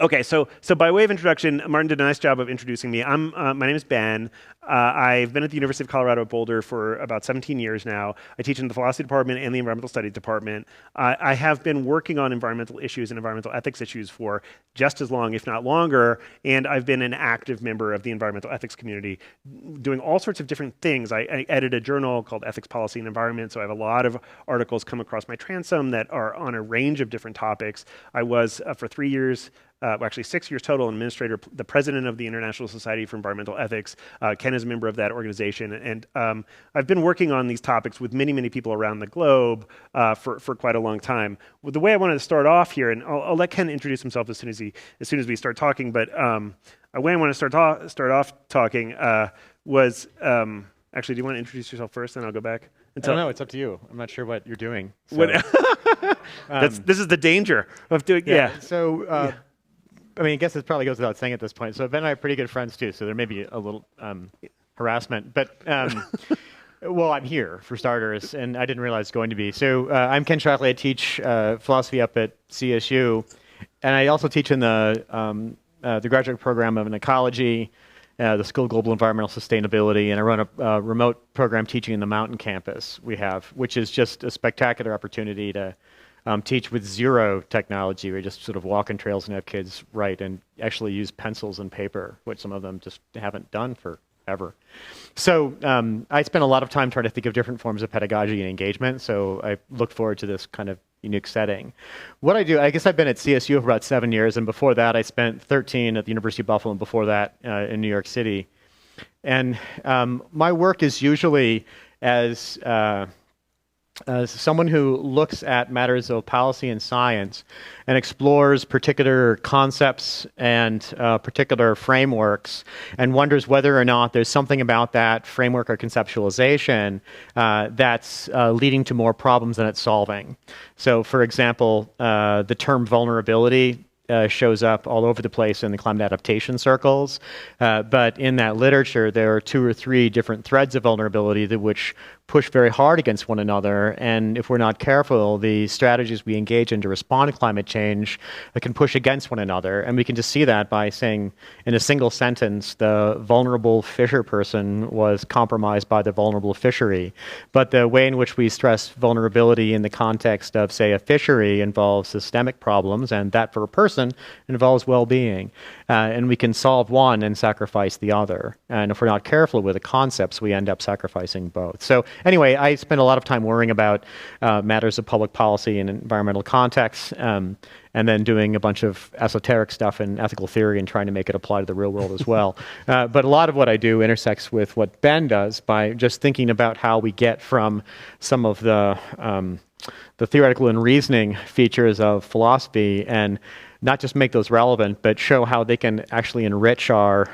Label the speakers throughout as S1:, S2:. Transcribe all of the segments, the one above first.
S1: Okay, so by way of introduction, Martin did a nice job of introducing me. My name is Ben. I've been at the University of Colorado Boulder for about 17 years now. I teach in the philosophy department and the environmental studies department. I have been working on environmental issues and environmental ethics issues for just as long, if not longer, and I've been an active member of the environmental ethics community, doing all sorts of different things. I edit a journal called Ethics, Policy, and Environment, so I have a lot of articles come across my transom that are on a range of different topics. I was, for 3 years, well, actually 6 years total, administrator, the president of the International Society for Environmental Ethics. Ken is a member of that organization. And I've been working on these topics with many, many people around the globe for quite a long time. Well, the way I wanted to start off here, and I'll let Ken introduce himself as soon as we start talking, but the way I want to start off talking was, actually, do you want to introduce yourself first, and I'll go back?
S2: I don't know. It's up to you. I'm not sure what you're doing. So.
S1: This is the danger of doing, yeah.
S2: So, I mean, I guess it probably goes without saying at this point. So Ben and I are pretty good friends too, so there may be a little harassment. But, well, I'm here, for starters, and I didn't realize it's going to be. So I'm Ken Shockley. I teach philosophy up at CSU, and I also teach in the graduate program of ecology, the School of Global Environmental Sustainability, and I run a remote program teaching in the mountain campus we have, which is just a spectacular opportunity to teach with zero technology. We just sort of walk in trails and have kids write and actually use pencils and paper, which some of them just haven't done forever. So I spent a lot of time trying to think of different forms of pedagogy and engagement, so I look forward to this kind of unique setting. What I do, I guess I've been at CSU for about 7 years, and before that I spent 13 at the University of Buffalo, and before that in New York City. And my work is usually as someone who looks at matters of policy and science and explores particular concepts and particular frameworks and wonders whether or not there's something about that framework or conceptualization that's leading to more problems than it's solving. So, for example, the term vulnerability shows up all over the place in the climate adaptation circles, but in that literature there are 2 or 3 different threads of vulnerability which push very hard against one another, and if we're not careful, the strategies we engage in to respond to climate change can push against one another. And we can just see that by saying in a single sentence, the vulnerable fisher person was compromised by the vulnerable fishery. But the way in which we stress vulnerability in the context of, say, a fishery involves systemic problems, and that for a person involves well-being. And we can solve one and sacrifice the other. And if we're not careful with the concepts, we end up sacrificing both. So anyway, I spend a lot of time worrying about matters of public policy and environmental context, and then doing a bunch of esoteric stuff in ethical theory and trying to make it apply to the real world as well. But a lot of what I do intersects with what Ben does by just thinking about how we get from some of the theoretical and reasoning features of philosophy and not just make those relevant, but show how they can actually enrich our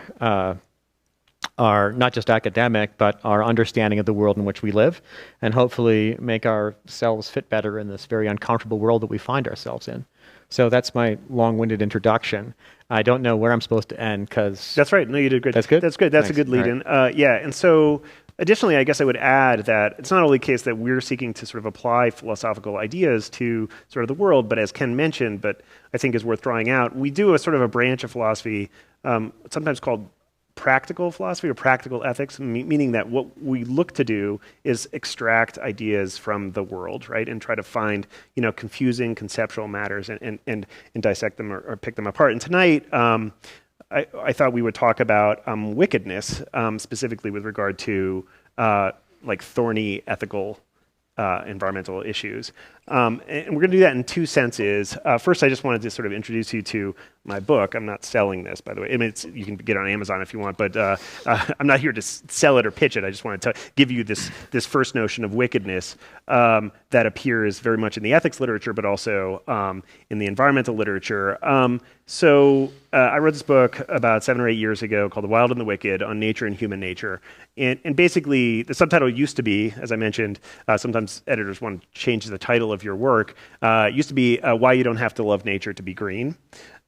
S2: not just academic, but our understanding of the world in which we live, and hopefully make ourselves fit better in this very uncomfortable world that we find ourselves in. So that's my long-winded introduction. I don't know where I'm supposed to end because...
S1: That's right. No, you did great.
S2: That's good?
S1: That's good. That's
S2: Thanks.
S1: A good lead-in. Right. Yeah, and so additionally, I guess I would add that it's not only the case that we're seeking to sort of apply philosophical ideas to sort of the world, but as Ken mentioned, but I think is worth drawing out, we do a sort of a branch of philosophy, sometimes called practical philosophy or practical ethics, meaning that what we look to do is extract ideas from the world, right, and try to find, confusing conceptual matters and dissect them or pick them apart. And tonight, I thought we would talk about wickedness, specifically with regard to like thorny ethical environmental issues. And we're going to do that in 2 senses. First, I just wanted to sort of introduce you to my book. I'm not selling this, by the way. I mean, you can get it on Amazon if you want, but I'm not here to sell it or pitch it. I just wanted to give you this first notion of wickedness that appears very much in the ethics literature, but also in the environmental literature. So I wrote this book about 7 or 8 years ago called The Wild and the Wicked on Nature and Human Nature. And basically, the subtitle used to be, as I mentioned, sometimes editors want to change the title of your work. It used to be Why You Don't Have to Love Nature to Be Green.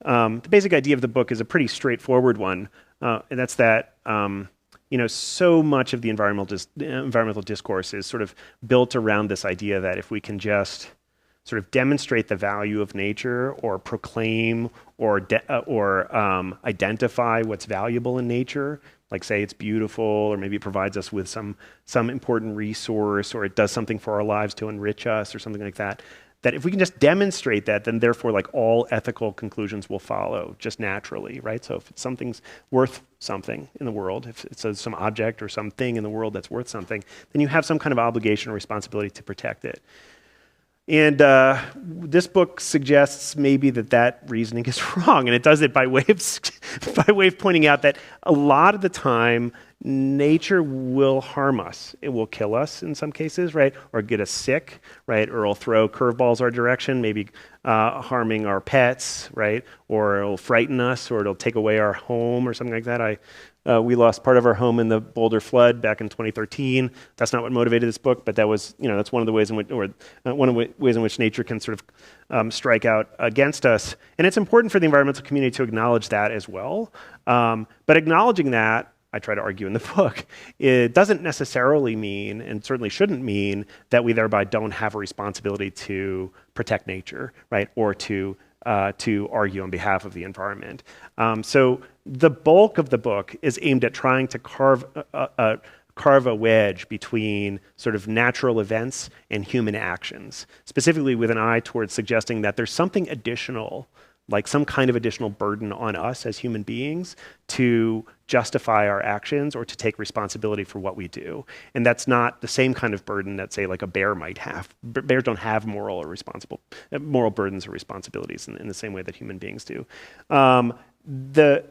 S1: The basic idea of the book is a pretty straightforward one, and that's that so much of the environmental discourse is sort of built around this idea that if we can just sort of demonstrate the value of nature or proclaim or identify what's valuable in nature, like say it's beautiful, or maybe it provides us with some important resource, or it does something for our lives to enrich us or something like that, that if we can just demonstrate that, then therefore like all ethical conclusions will follow just naturally, right? So if something's worth something in the world, if it's some object or something in the world that's worth something, then you have some kind of obligation or responsibility to protect it. And this book suggests maybe that reasoning is wrong, and it does it by way of pointing out that a lot of the time nature will harm us. It will kill us in some cases, right? Or get us sick, right? Or it'll throw curveballs our direction, maybe harming our pets, right? Or it'll frighten us, or it'll take away our home or something like that. We lost part of our home in the Boulder flood back in 2013. That's not what motivated this book, but that was, that's one of the ways in which, ways in which nature can sort of strike out against us. And it's important for the environmental community to acknowledge that as well. But acknowledging that, I try to argue in the book, it doesn't necessarily mean, and certainly shouldn't mean, that we thereby don't have a responsibility to protect nature, right, or to argue on behalf of the environment. So the bulk of the book is aimed at trying to carve a wedge between sort of natural events and human actions, specifically with an eye towards suggesting that there's something additional, like some kind of additional burden on us as human beings to justify our actions or to take responsibility for what we do. And that's not the same kind of burden that, say, like a bear might have. Bears don't have moral burdens or responsibilities in the same way that human beings do. The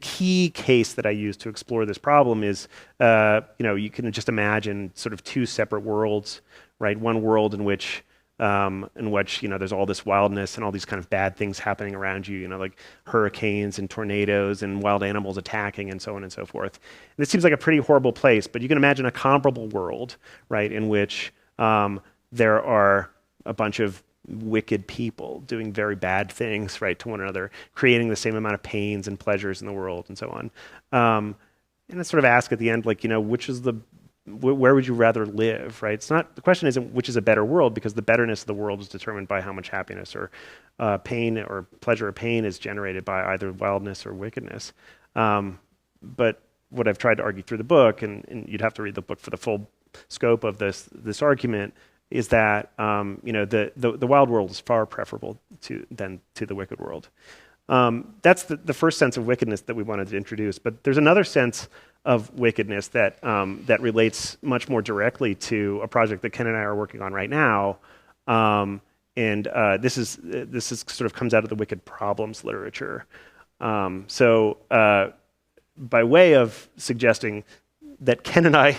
S1: key case that I use to explore this problem is, you can just imagine sort of two separate worlds, right? One world in which there's all this wildness and all these kind of bad things happening around you, like hurricanes and tornadoes and wild animals attacking and so on and so forth. And this seems like a pretty horrible place, but you can imagine a comparable world, right, in which there are a bunch of wicked people doing very bad things, right, to one another, creating the same amount of pains and pleasures in the world and so on. And I sort of ask at the end, where would you rather live, right? The question isn't which is a better world, because the betterness of the world is determined by how much happiness or pain or pleasure or pain is generated by either wildness or wickedness. But what I've tried to argue through the book, and you'd have to read the book for the full scope of this argument, is that the wild world is far preferable to the wicked world. That's the first sense of wickedness that we wanted to introduce. But there's another sense of wickedness that relates much more directly to a project that Ken and I are working on right now. This is sort of comes out of the wicked problems literature. So by way of suggesting that Ken and I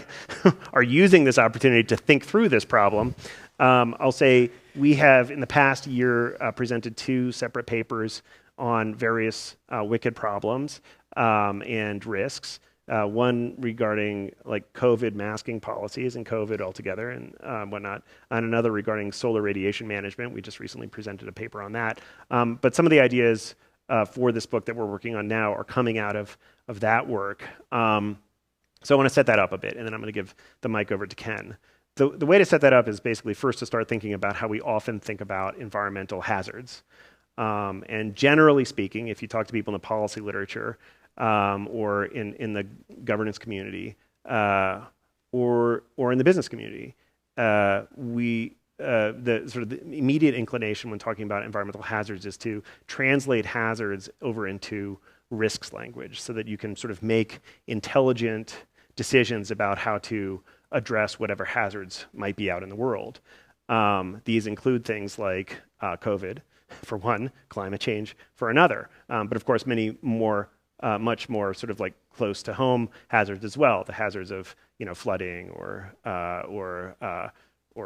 S1: are using this opportunity to think through this problem, I'll say we have in the past year presented 2 separate papers on various wicked problems and risks. One regarding like COVID masking policies and COVID altogether and whatnot, and another regarding solar radiation management. We just recently presented a paper on that. But some of the ideas for this book that we're working on now are coming out of that work. So I want to set that up a bit, and then I'm going to give the mic over to Ken. The way to set that up is basically first to start thinking about how we often think about environmental hazards. And generally speaking, if you talk to people in the policy literature or in the governance community or in the business community, the immediate inclination when talking about environmental hazards is to translate hazards over into risks language so that you can sort of make intelligent decisions about how to address whatever hazards might be out in the world. These include things like COVID, for one, climate change for another, but of course many more, much more sort of like close to home hazards as well, the hazards of flooding or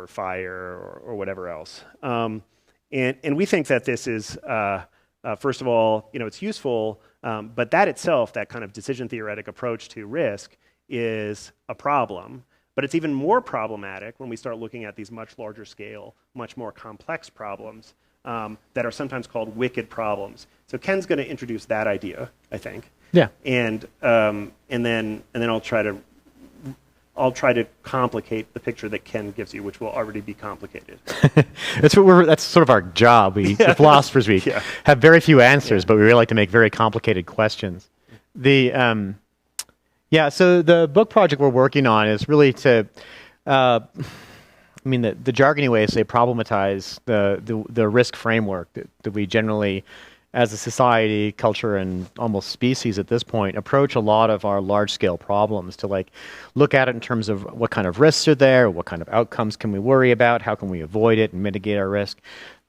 S1: fire or whatever else. And we think that this is first of all, it's useful, but that itself, that kind of decision theoretic approach to risk, is a problem. But it's even more problematic when we start looking at these much larger scale, much more complex problems that are sometimes called wicked problems. So Ken's going to introduce that idea, I think.
S2: Yeah.
S1: And then I'll I'll try to complicate the picture that Ken gives you, which will already be complicated.
S2: That's sort of our job. The philosophers, we have very few answers, but we really like to make very complicated questions. So the book project we're working on is really to, the jargony way is say problematize the risk framework that we generally, as a society, culture, and almost species at this point, approach a lot of our large-scale problems to look at it in terms of what kind of risks are there, what kind of outcomes can we worry about, how can we avoid it and mitigate our risk.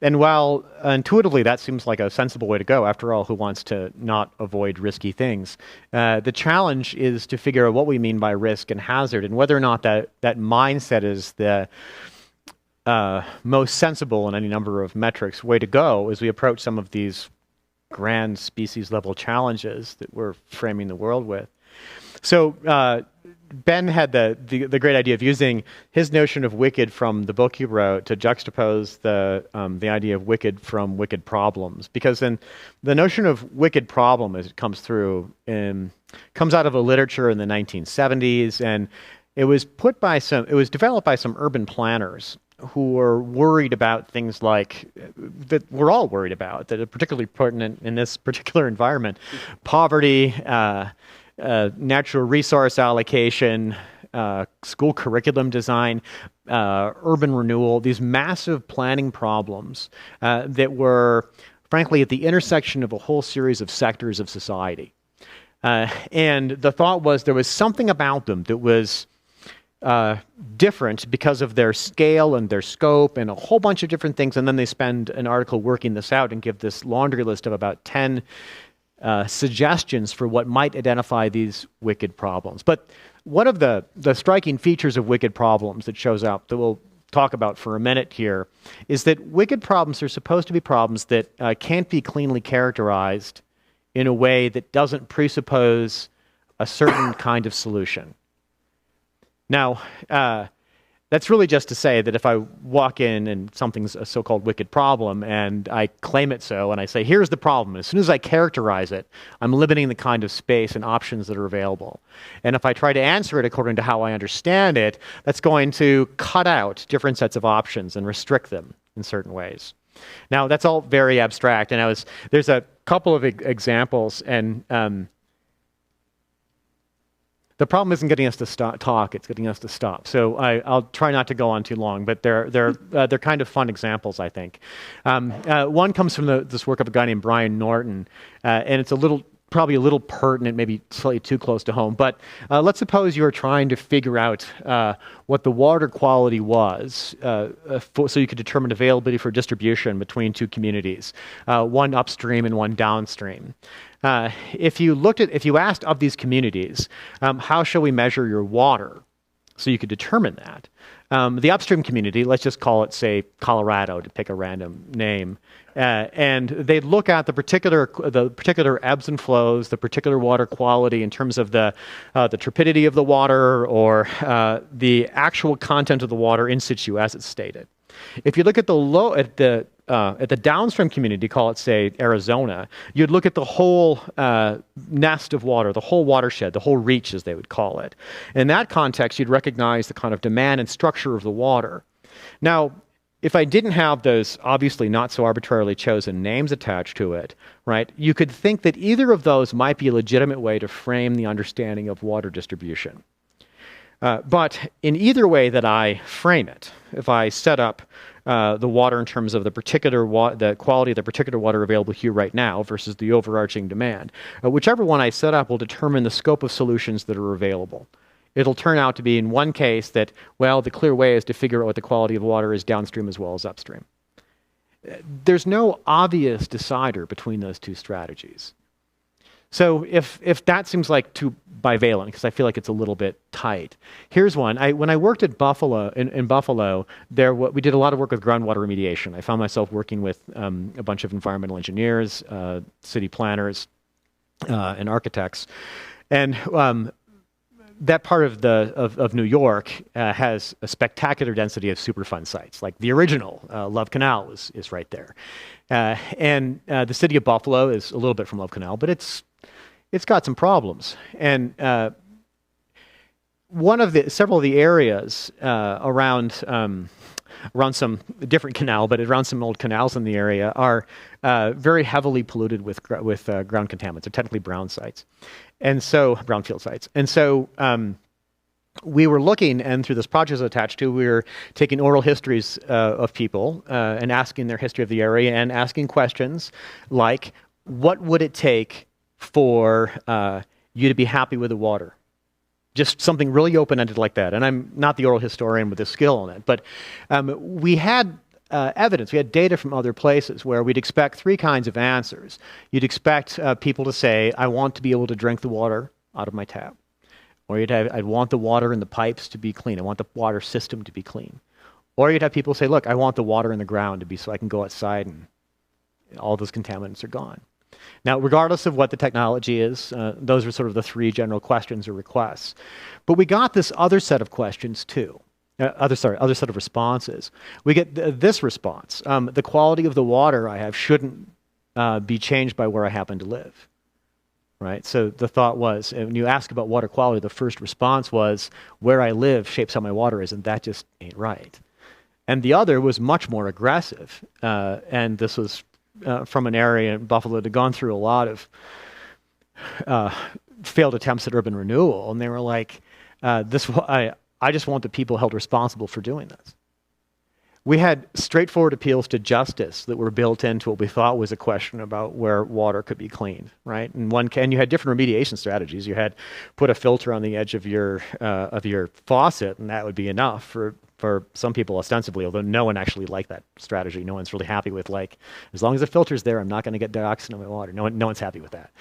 S2: And while intuitively that seems like a sensible way to go, after all, who wants to not avoid risky things? The challenge is to figure out what we mean by risk and hazard, and whether or not that mindset is the most sensible in any number of metrics way to go as we approach some of these grand species level challenges that we're framing the world with. So Ben had the great idea of using his notion of wicked from the book he wrote to juxtapose the idea of wicked from wicked problems, because then the notion of wicked problem, as it comes through, comes out of a literature in the 1970s, and it was developed by some urban planners who are worried about things like that we're all worried about, that are particularly pertinent in this particular environment: poverty, natural resource allocation, school curriculum design, urban renewal, these massive planning problems that were, frankly, at the intersection of a whole series of sectors of society. And the thought was there was something about them that was different because of their scale and their scope and a whole bunch of different things, and then they spend an article working this out and give this laundry list of about 10 suggestions for what might identify these wicked problems. But one of the striking features of wicked problems that shows up, that we'll talk about for a minute here, is that wicked problems are supposed to be problems that can't be cleanly characterized in a way that doesn't presuppose a certain kind of solution. Now, that's really just to say that if I walk in and something's a so-called wicked problem and I claim it so and I say, here's the problem, as soon as I characterize it, I'm limiting the kind of space and options that are available. And if I try to answer it according to how I understand it, that's going to cut out different sets of options and restrict them in certain ways. Now, that's all very abstract, and there's a couple of examples, and the problem isn't getting us to talk; it's getting us to stop. So I'll try not to go on too long, but they're kind of fun examples, I think. One comes from this work of a guy named Brian Norton, and it's probably a little pertinent, maybe slightly too close to home. But let's suppose you were trying to figure out what the water quality was, so you could determine availability for distribution between two communities, one upstream and one downstream. If you asked of these communities, how shall we measure your water? So you could determine that. The upstream community, let's just call it, say, Colorado, to pick a random name, and they'd look at the particular ebbs and flows, the particular water quality in terms of the turbidity of the water or the actual content of the water in situ as it's stated. If you look at the downstream community, call it, say, Arizona, you'd look at the whole nest of water, the whole watershed, the whole reach, as they would call it. In that context, you'd recognize the kind of demand and structure of the water. Now, if I didn't have those obviously not so arbitrarily chosen names attached to it, right, you could think that either of those might be a legitimate way to frame the understanding of water distribution. But in either way that I frame it, if I set up the water in terms of the quality of the particular water available here right now versus the overarching demand, whichever one I set up will determine the scope of solutions that are available. It'll turn out to be, in one case, that, well, the clear way is to figure out what the quality of water is downstream as well as upstream. There's no obvious decider between those two strategies. So if that seems like too bivalent, because I feel like it's a little bit tight, here's one. When I worked at Buffalo, in Buffalo, we did a lot of work with groundwater remediation. I found myself working with a bunch of environmental engineers, city planners, and architects, and that part of New York has a spectacular density of Superfund sites. Like the original Love Canal is right there, and the city of Buffalo is a little bit from Love Canal, but it's got some problems. And several of the areas around some different canal, but around some old canals in the area are very heavily polluted with ground contaminants. They're technically brown sites, and so brownfield sites. And so we were looking, and through this project attached to, we were taking oral histories of people and asking their history of the area and asking questions like, what would it take for you to be happy with the water? Just something really open-ended like that. And I'm not the oral historian with the skill on it, but we had evidence, we had data from other places where we'd expect three kinds of answers. You'd expect people to say, I want to be able to drink the water out of my tap. Or I'd want the water in the pipes to be clean. I want the water system to be clean. Or you'd have people say, look, I want the water in the ground to be so I can go outside and all those contaminants are gone. Now, regardless of what the technology is, those are sort of the three general questions or requests. But we got this other set of questions too. Other set of responses. We get this response. The quality of the water I have shouldn't be changed by where I happen to live. Right? So the thought was, when you ask about water quality, the first response was, where I live shapes how my water is, and that just ain't right. And the other was much more aggressive. And this was from an area in Buffalo that had gone through a lot of failed attempts at urban renewal. And they were like, I just want the people held responsible for doing this. We had straightforward appeals to justice that were built into what we thought was a question about where water could be cleaned, right? And you had different remediation strategies. You had put a filter on the edge of your faucet, and that would be enough for some people ostensibly, although no one actually liked that strategy. No one's really happy with, like, as long as the filter's there, I'm not going to get dioxin in my water. No one's happy with that.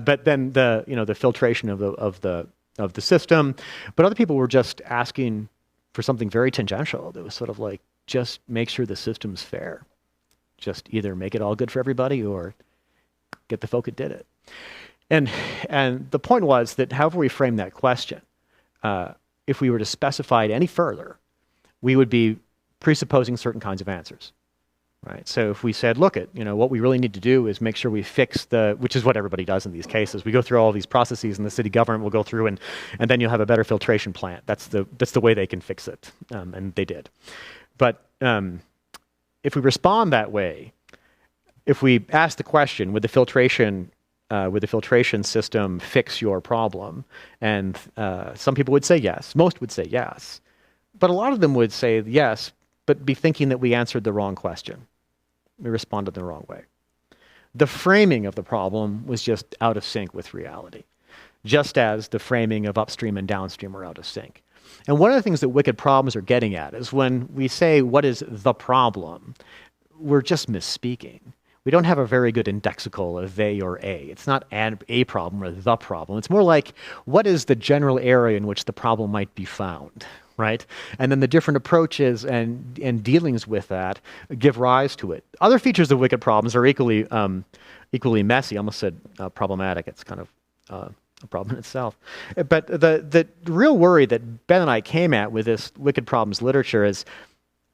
S2: But then the filtration of the system. But other people were just asking for something very tangential that was sort of like, just make sure the system's fair. Just either make it all good for everybody or get the folk that did it. And the point was that however we frame that question, if we were to specify it any further, we would be presupposing certain kinds of answers. Right? So if we said, look, what we really need to do is make sure we fix which is what everybody does in these cases. We go through all these processes, and the city government will go through, and then you'll have a better filtration plant. That's the way they can fix it, and they did. But if we respond that way, if we ask the question, would the filtration system fix your problem? And some people would say yes. Most would say yes. But a lot of them would say yes, but be thinking that we answered the wrong question. We responded the wrong way. The framing of the problem was just out of sync with reality, just as the framing of upstream and downstream are out of sync. And one of the things that wicked problems are getting at is when we say, what is the problem, we're just misspeaking. We don't have a very good indexical of they or a. It's not a problem or the problem. It's more like, what is the general area in which the problem might be found, right? And then the different approaches and dealings with that give rise to it. Other features of wicked problems are equally messy. I almost said problematic. It's kind of a problem in itself. But the real worry that Ben and I came at with this wicked problems literature is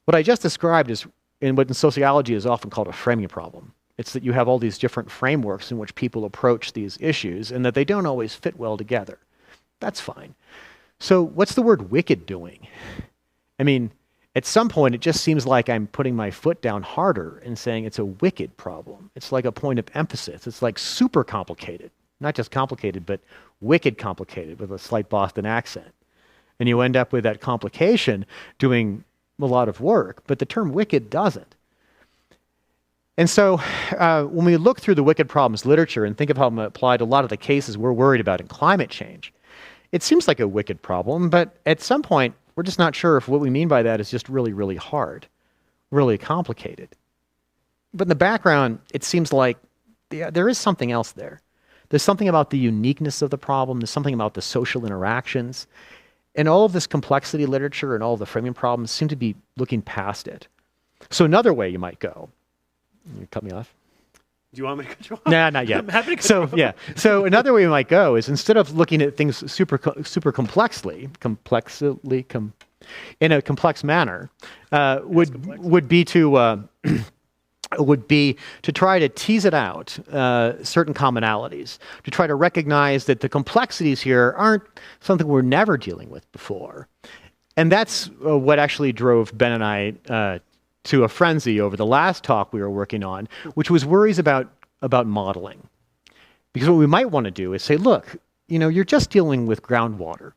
S2: what I just described is what in sociology is often called a framing problem. It's that you have all these different frameworks in which people approach these issues and that they don't always fit well together. That's fine. So what's the word wicked doing? I mean, at some point it just seems like I'm putting my foot down harder and saying it's a wicked problem. It's like a point of emphasis. It's like super complicated. Not just complicated, but wicked complicated with a slight Boston accent. And you end up with that complication doing a lot of work, but the term wicked doesn't. And so when we look through the wicked problems literature and think of how it applied to a lot of the cases we're worried about in climate change, it seems like a wicked problem, but at some point, we're just not sure if what we mean by that is just really, really hard, really complicated. But in the background, it seems like there is something else there. There's something about the uniqueness of the problem. There's something about the social interactions. And all of this complexity literature and all of the framing problems seem to be looking past it. So another way you might go, you cut me off?
S1: Do you want me to cut you off?
S2: Nah, not yet.
S1: I'm happy to cut you off.
S2: Yeah. So another way you might go is instead of looking at things super complexly, in a complex manner, would be to would be to try to tease it out, certain commonalities, to try to recognize that the complexities here aren't something we're never dealing with before. And that's what actually drove Ben and I to a frenzy over the last talk we were working on, which was worries about modeling. Because what we might want to do is say, look, you're just dealing with groundwater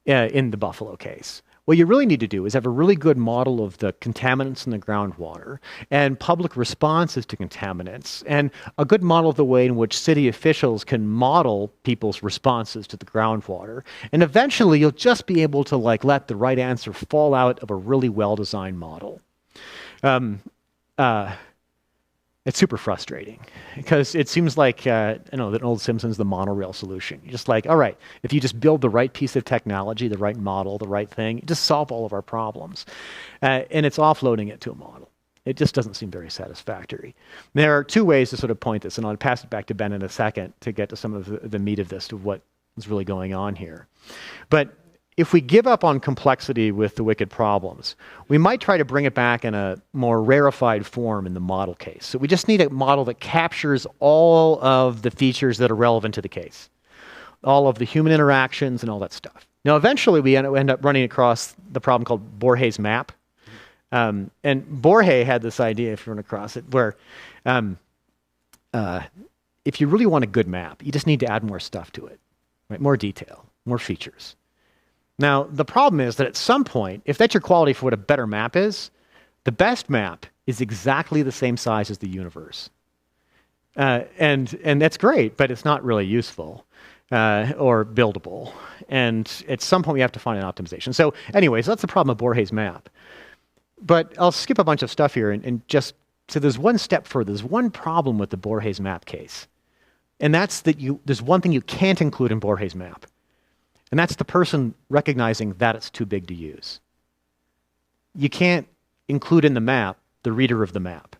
S2: in the Buffalo case. What you really need to do is have a really good model of the contaminants in the groundwater and public responses to contaminants, and a good model of the way in which city officials can model people's responses to the groundwater. And eventually you'll just be able to let the right answer fall out of a really well-designed model. It's super frustrating because it seems like, that old Simpsons, the monorail solution. You're just all right, if you just build the right piece of technology, the right model, the right thing, you just solve all of our problems. And it's offloading it to a model. It just doesn't seem very satisfactory. There are two ways to sort of point this, and I'll pass it back to Ben in a second to get to some of the meat of this, to what is really going on here. But if we give up on complexity with the wicked problems, we might try to bring it back in a more rarefied form in the model case. So we just need a model that captures all of the features that are relevant to the case, all of the human interactions and all that stuff. Now, eventually we end up running across the problem called Borges' map. And Borges had this idea, if you run across it, where if you really want a good map, you just need to add more stuff to it, right? More detail, more features. Now, the problem is that at some point, if that's your quality for what a better map is, the best map is exactly the same size as the universe. And that's great, but it's not really useful or buildable. And at some point, we have to find an optimization. So anyways, that's the problem of Borges' map. But I'll skip a bunch of stuff here and just, so there's one step further. There's one problem with the Borges map case. And that's that there's one thing you can't include in Borges' map. And that's the person recognizing that it's too big to use. You can't include in the map the reader of the map.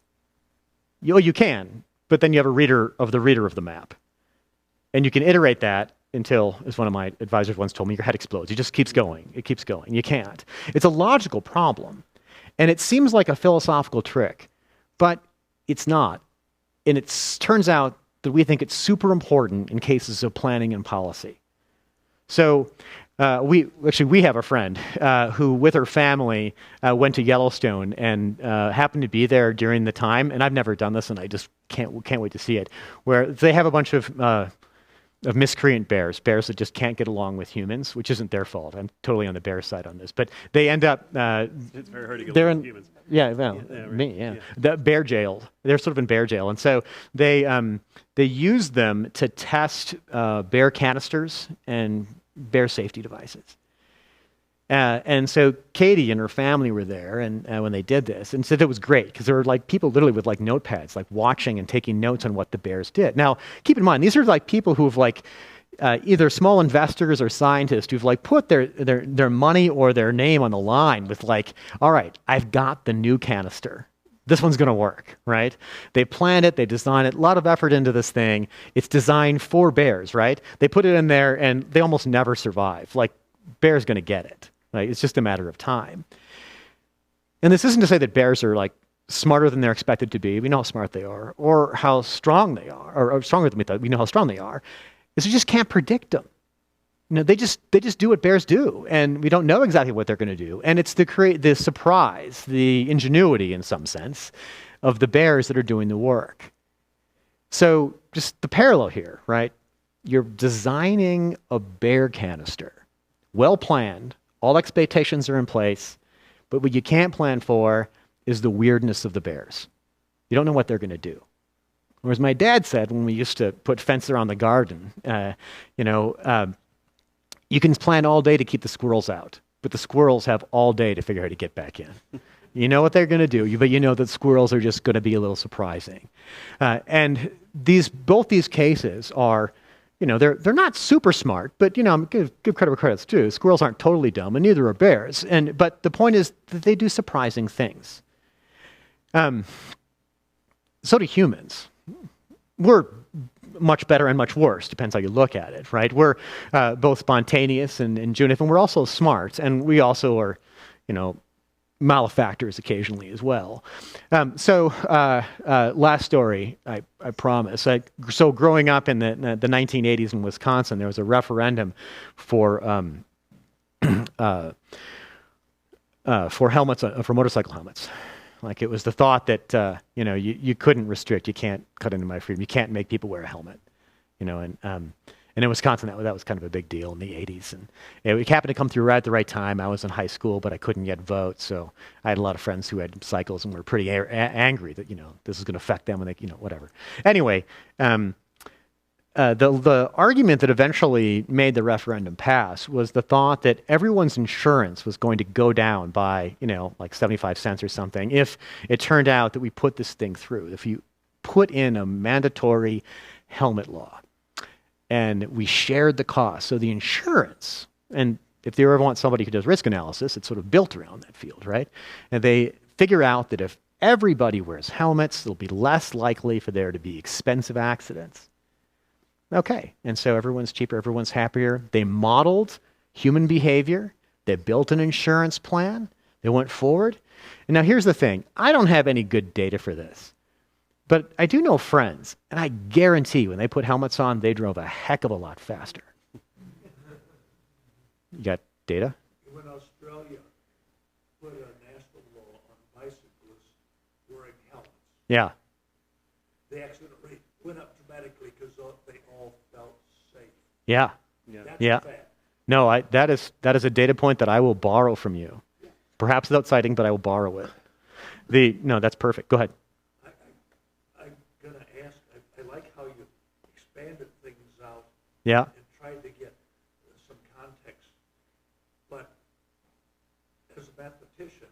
S2: You can, but then you have a reader of the map. And you can iterate that until, as one of my advisors once told me, your head explodes. It just keeps going. It keeps going. You can't. It's a logical problem. And it seems like a philosophical trick, but it's not. And it turns out that we think it's super important in cases of planning and policy. So we have a friend who, with her family, went to Yellowstone and happened to be there during the time. And I've never done this, and I just can't wait to see it. Where they have a bunch of miscreant bears that just can't get along with humans, which isn't their fault. I'm totally on the bear side on this, but they end up.
S1: It's very hard to get along with humans.
S2: Yeah, well, right. The bear jail. They're sort of in bear jail, and so they use them to test bear canisters and bear safety devices. And so Katie and her family were there, and when they did this, and said it was great because there were people literally with notepads, watching and taking notes on what the bears did. Now, keep in mind, these are people who have either small investors or scientists who've put their money or their name on the line with all right, I've got the new canister. This one's going to work, right? They planned it, they designed it, a lot of effort into this thing. It's designed for bears, right? They put it in there and they almost never survive. Bear's going to get it, right? It's just a matter of time. And this isn't to say that bears are smarter than they're expected to be. We know how smart they are, or how strong they are, or stronger than we thought. We know how strong they are. Is we just can't predict them. They just do what bears do, and we don't know exactly what they're going to do. And it's to create the surprise, the ingenuity, in some sense, of the bears that are doing the work. So just the parallel here, right? You're designing a bear canister, well planned, all expectations are in place, but what you can't plan for is the weirdness of the bears. You don't know what they're going to do. Or as my dad said when we used to put fence around the garden, you can plan all day to keep the squirrels out, but the squirrels have all day to figure out how to get back in. You know what they're going to do, but you know that squirrels are just going to be a little surprising. And both these cases are, they're not super smart, but give credit where credit's due. Squirrels aren't totally dumb, and neither are bears. But the point is that they do surprising things. So do humans. We're much better and much worse, depends how you look at it, right? We're both spontaneous and ingenuine, and we're also smart, and we also are, malefactors occasionally as well. Last story, I promise. So growing up in the 1980s in Wisconsin, there was a referendum for helmets, for motorcycle helmets. Like, it was the thought that you couldn't restrict, you can't cut into my freedom, you can't make people wear a helmet, and in Wisconsin, that was kind of a big deal in the 80s. And it happened to come through right at the right time. I was in high school, but I couldn't yet vote. So I had a lot of friends who had cycles and were pretty angry that, this is going to affect them and they, whatever. Anyway, the argument that eventually made the referendum pass was the thought that everyone's insurance was going to go down by, like 75 cents or something if it turned out that we put this thing through. If you put in a mandatory helmet law, and we shared the cost. So the insurance, and if they ever want somebody who does risk analysis, it's sort of built around that field, right? And they figure out that if everybody wears helmets, it'll be less likely for there to be expensive accidents. Okay, and so everyone's cheaper, everyone's happier. They modeled human behavior. They built an insurance plan. They went forward. And now here's the thing. I don't have any good data for this. But I do know friends, and I guarantee when they put helmets on, they drove a heck of a lot faster. You got data?
S3: When Australia put a national law on bicyclists wearing helmets,
S2: yeah,
S3: the accident rate went up dramatically because they all felt safe.
S2: Yeah.
S3: That's
S2: Yeah.
S3: a fact.
S2: No, that is a data point that I will borrow from you.
S3: Yeah.
S2: Perhaps without citing, but I will borrow it. No, that's perfect. Go ahead.
S3: I'm going to ask, I like how you expanded things out
S2: Yeah.
S3: and tried to get some context. But as a mathematician,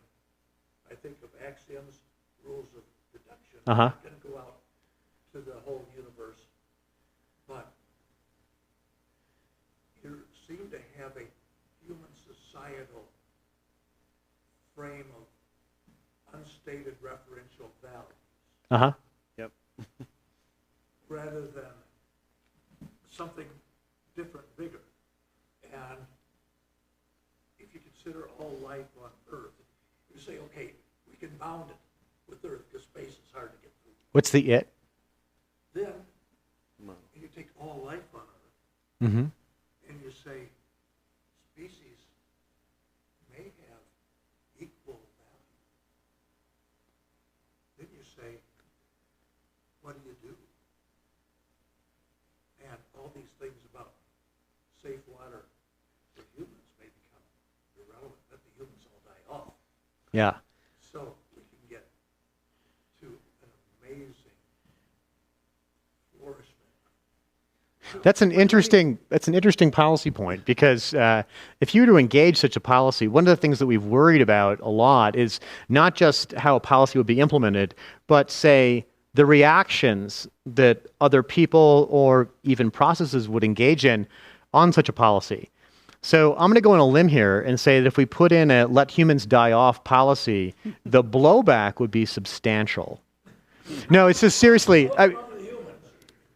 S3: I think of axioms, rules of deduction.
S2: Uh-huh.
S3: I'm going to go out to the whole universe. But you seem to have a human societal frame of unstated referential values.
S2: Uh-huh.
S1: Yep.
S3: Rather than something different, bigger. And if you consider all life on Earth, you say, okay, we can bound it with Earth because space is hard to get through.
S2: What's the it?
S3: Then you take all life on Earth
S2: Mm-hmm.
S3: and you say species may have equal value. Then you say, what do you do? And all these things about safe water for humans may become irrelevant. Let the humans all die off.
S2: Yeah.
S3: So we can get to an amazing flourishment.
S2: That's an interesting policy point, because if you were to engage such a policy, one of the things that we've worried about a lot is not just how a policy would be implemented, but say the reactions that other people or even processes would engage in on such a policy. So I'm going to go on a limb here and say that if we put in a let humans die off policy, the blowback would be substantial. No, it's just seriously.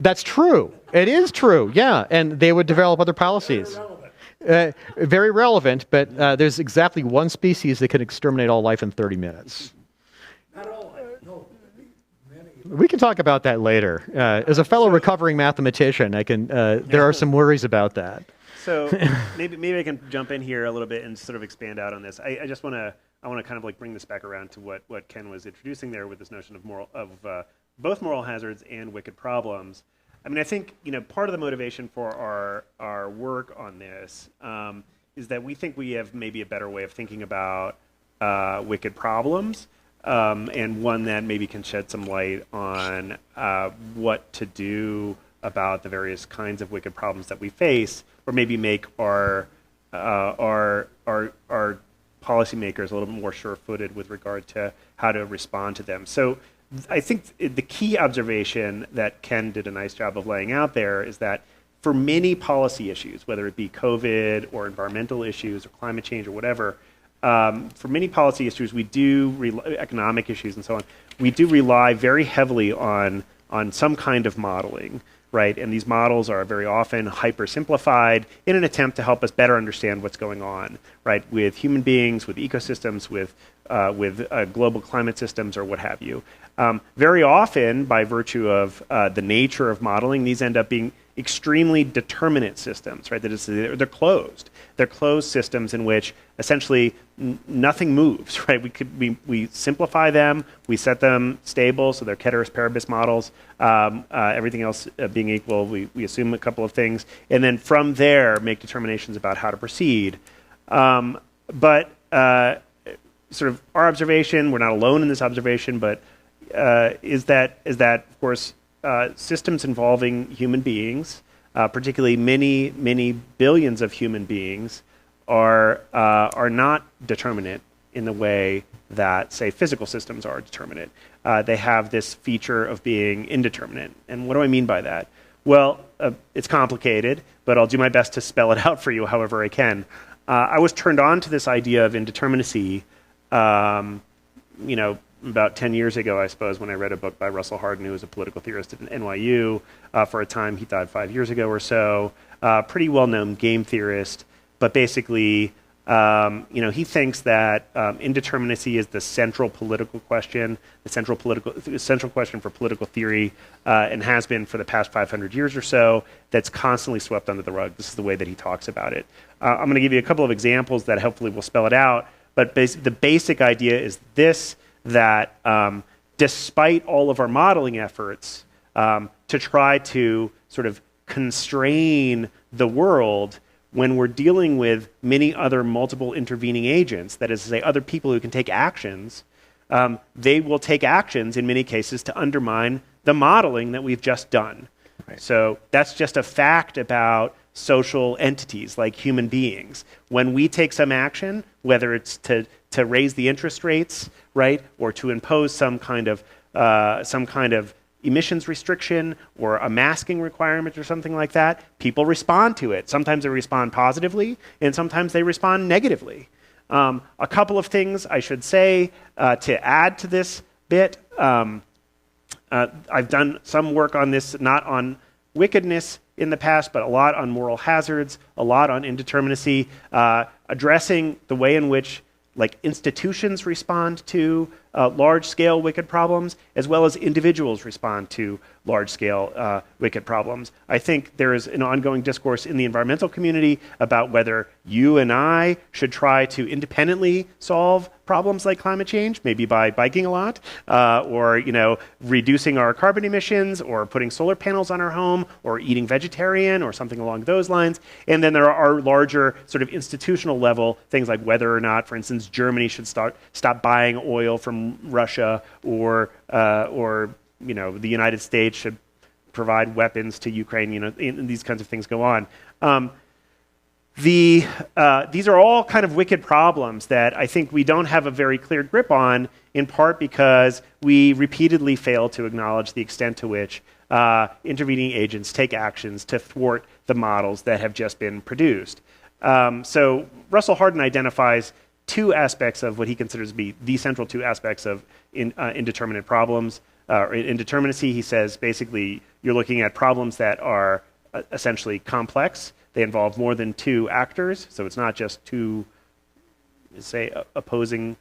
S2: That's true. It is true, yeah. And they would develop other policies. Very relevant, but there's exactly one species that can exterminate all life in 30 minutes.
S3: Not all life, no, many.
S2: We can talk about that later. As a fellow recovering mathematician, there are some worries about that.
S1: So maybe I can jump in here a little bit and sort of expand out on this. I just want to kind of like bring this back around to what Ken was introducing there with this notion of both moral hazards and wicked problems. I mean, I think part of the motivation for our work on this is that we think we have maybe a better way of thinking about wicked problems, and one that maybe can shed some light on what to do about the various kinds of wicked problems that we face, or maybe make our policymakers a little bit more sure-footed with regard to how to respond to them. So I think the key observation that Ken did a nice job of laying out there is that for many policy issues, whether it be COVID or environmental issues or climate change or whatever, for many policy issues, we do economic issues and so on, we do rely very heavily on some kind of modeling, right? And these models are very often hyper simplified in an attempt to help us better understand what's going on, right? With human beings, with ecosystems, with global climate systems, or what have you. Very often, by virtue of the nature of modeling, these end up being extremely determinate systems, right? That is, they're closed. They're closed systems in which essentially nothing moves, right? We simplify them, we set them stable, so they're ceteris paribus models. Everything else being equal, we assume a couple of things, and then from there make determinations about how to proceed. But sort of our observation, we're not alone in this observation, but is that of course systems involving human beings, particularly many billions of human beings, are not determinate in the way that, say, physical systems are determinate. They have this feature of being indeterminate. And what do I mean by that? Well, it's complicated, but I'll do my best to spell it out for you however I can. I was turned on to this idea of indeterminacy, about 10 years ago, I suppose, when I read a book by Russell Hardin, who was a political theorist at NYU. For a time, he died 5 years ago or so. Pretty well-known game theorist, but basically, he thinks that indeterminacy is the central political question, the central question for political theory, and has been for the past 500 years or so. That's constantly swept under the rug. This is the way that he talks about it. I'm going to give you a couple of examples that hopefully will spell it out. But the basic idea is this: that despite all of our modeling efforts to try to sort of constrain the world, when we're dealing with many other multiple intervening agents, that is to say, other people who can take actions, they will take actions in many cases to undermine the modeling that we've just done. Right. So that's just a fact about social entities like human beings. When we take some action, whether it's to raise the interest rates, right, or to impose some kind of emissions restriction or a masking requirement or something like that, people respond to it. Sometimes they respond positively, and sometimes they respond negatively. A couple of things I should say to add to this bit. I've done some work on this, not on wickedness in the past, but a lot on moral hazards, a lot on indeterminacy, addressing the way in which institutions respond to large-scale wicked problems, as well as individuals respond to large-scale wicked problems. I think there is an ongoing discourse in the environmental community about whether you and I should try to independently solve problems like climate change, maybe by biking a lot, or reducing our carbon emissions, or putting solar panels on our home, or eating vegetarian, or something along those lines. And then there are larger sort of institutional level things like whether or not, for instance, Germany should stop buying oil from Russia, or the United States should provide weapons to Ukraine. And these kinds of things go on. These are all kind of wicked problems that I think we don't have a very clear grip on, in part because we repeatedly fail to acknowledge the extent to which intervening agents take actions to thwart the models that have just been produced. So Russell Hardin identifies two aspects of what he considers to be the central two aspects of indeterminate problems, or indeterminacy. He says basically you're looking at problems that are essentially complex. They involve more than two actors, so it's not just two, say, opposing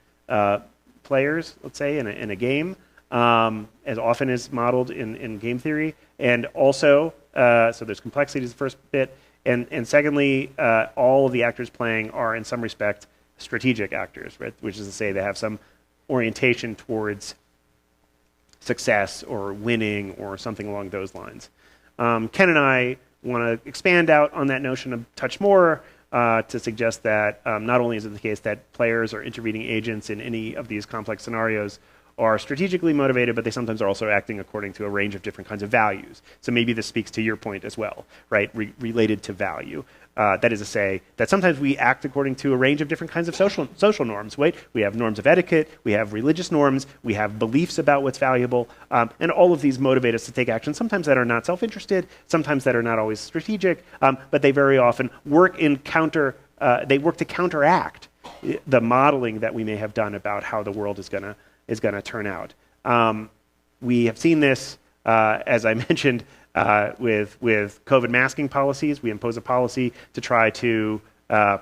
S1: players, let's say, in a game, as often is modeled in game theory. And also, so there's complexity is the first bit, and secondly, all of the actors playing are in some respect strategic actors, right? Which is to say they have some orientation towards success or winning or something along those lines. Ken and I want to expand out on that notion a touch more to suggest that not only is it the case that players or intervening agents in any of these complex scenarios are strategically motivated, but they sometimes are also acting according to a range of different kinds of values. So maybe this speaks to your point as well, right? Related to value. That is to say that sometimes we act according to a range of different kinds of social norms, right? We have norms of etiquette, we have religious norms, we have beliefs about what's valuable, and all of these motivate us to take action, sometimes that are not self-interested, sometimes that are not always strategic, but they very often work to counteract the modeling that we may have done about how the world is going to turn out. We have seen this, as I mentioned, with COVID masking policies. We impose a policy to try to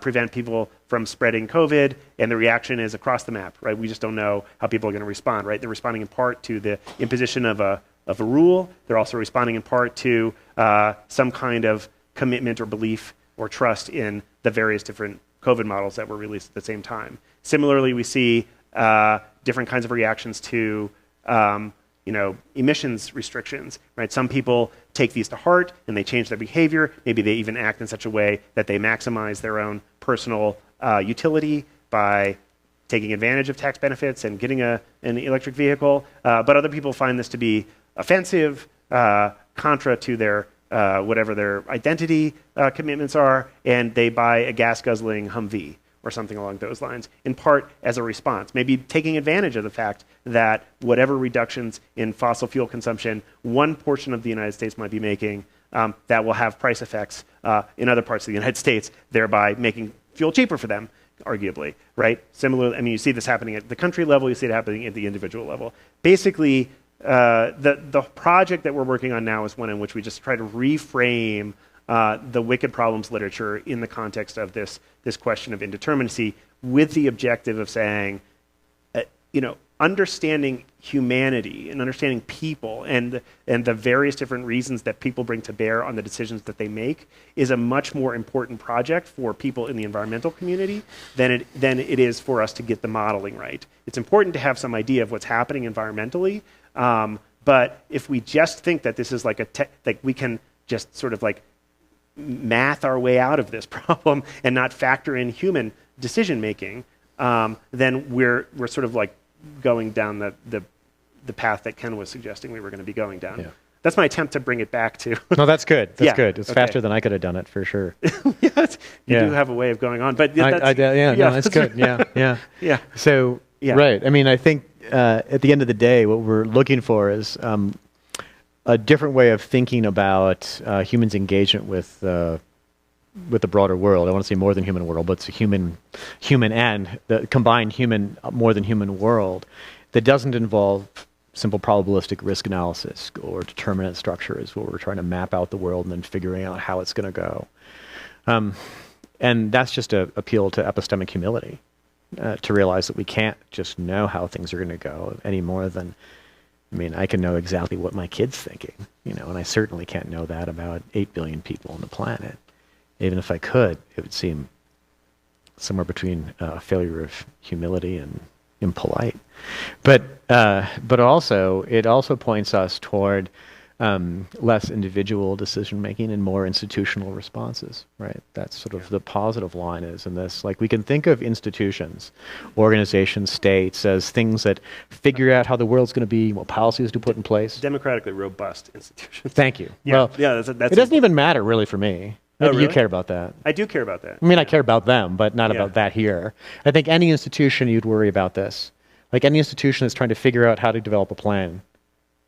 S1: prevent people from spreading COVID, and the reaction is across the map, right? We just don't know how people are going to respond, right? They're responding in part to the imposition of a rule. They're also responding in part to some kind of commitment or belief or trust in the various different COVID models that were released at the same time. Similarly, we see different kinds of reactions to emissions restrictions, right? Some people take these to heart and they change their behavior. Maybe they even act in such a way that they maximize their own personal utility by taking advantage of tax benefits and getting an electric vehicle. But other people find this to be offensive, contra to their whatever their identity commitments are, and they buy a gas-guzzling Humvee or something along those lines, in part as a response, maybe taking advantage of the fact that whatever reductions in fossil fuel consumption one portion of the United States might be making, that will have price effects in other parts of the United States, thereby making fuel cheaper for them, arguably, right? Similarly, I mean, you see this happening at the country level, you see it happening at the individual level. Basically, the project that we're working on now is one in which we just try to reframe the wicked problems literature in the context of this question of indeterminacy, with the objective of saying, understanding humanity and understanding people and the various different reasons that people bring to bear on the decisions that they make is a much more important project for people in the environmental community than it is for us to get the modeling right. It's important to have some idea of what's happening environmentally, but if we just think that this is like we can just sort of like math our way out of this problem and not factor in human decision making, then we're sort of like going down the path that Ken was suggesting we were going to be going down. Yeah. That's my attempt to bring it back to.
S2: No, that's good. That's good. It's faster than I could have done it for sure.
S1: Yes, you do have a way of going on, but
S2: that's good. Yeah. So right. I mean, I think at the end of the day, what we're looking for is a different way of thinking about humans' engagement with the broader world. I want to say more than human world, but it's a human and the combined human, more than human world that doesn't involve simple probabilistic risk analysis or determinant structures where we're trying to map out the world and then figuring out how it's going to go. And that's just an appeal to epistemic humility, to realize that we can't just know how things are going to go any more than, I mean, I can know exactly what my kid's thinking, and I certainly can't know that about 8 billion people on the planet. Even if I could, it would seem somewhere between a failure of humility and impolite. But also, it also points us toward less individual decision making and more institutional responses, right? That's sort of the positive line is in this. Like, we can think of institutions, organizations, states as things that figure out how the world's going to be, what policies to put in place.
S1: Democratically robust institutions.
S2: That's it doesn't even matter really for me. Maybe you care about that.
S1: I do care about that.
S2: I mean, I care about them, but not about that here. I think any institution you'd worry about this. Like any institution that's trying to figure out how to develop a plan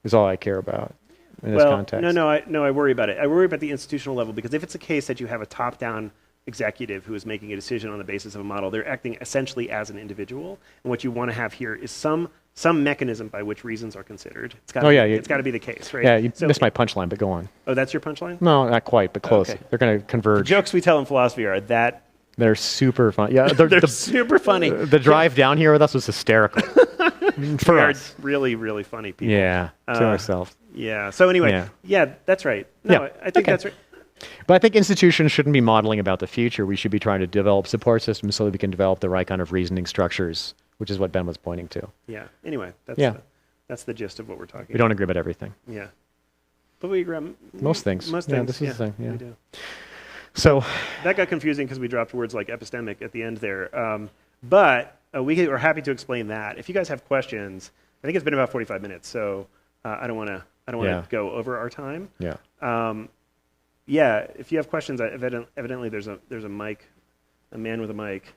S2: is all I care about in this context.
S1: I worry about it. I worry about the institutional level because if it's a case that you have a top-down executive who is making a decision on the basis of a model, they're acting essentially as an individual. And what you want to have here is some mechanism by which reasons are considered. It's got to be the case, right?
S2: Yeah, you missed my punchline, but go on.
S1: Oh, that's your punchline?
S2: No, not quite, but close. Okay. They're going to converge.
S1: The jokes we tell in philosophy are that
S2: they're super fun. Yeah,
S1: they're super funny.
S2: The drive down here with us was hysterical. For us,
S1: really, really funny people.
S2: Yeah, to ourselves.
S1: Yeah. So anyway, that's right. No, I think that's right.
S2: But I think institutions shouldn't be modeling about the future. We should be trying to develop support systems so that we can develop the right kind of reasoning structures, which is what Ben was pointing to.
S1: Yeah. Anyway, that's the gist of what we're talking about.
S2: We don't agree about everything.
S1: Yeah. But we agree on
S2: most things.
S1: Most things.
S2: This is the thing. Yeah.
S1: We do.
S2: So
S1: that got confusing because we dropped words like epistemic at the end there. But we are happy to explain that. If you guys have questions, I think it's been about 45 minutes, so I don't want to go over our time.
S2: Yeah.
S1: If you have questions, evidently there's a mic, a man with a mic.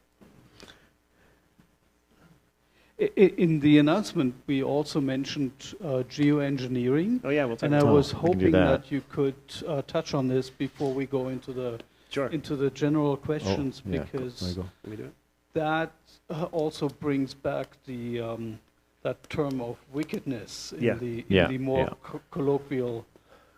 S4: In the announcement, we also mentioned geo-engineering.
S1: Oh yeah, we'll talk
S4: about that. And I was hoping that you could touch on this before we go into the general questions, because that also brings back the that term of wickedness in the more colloquial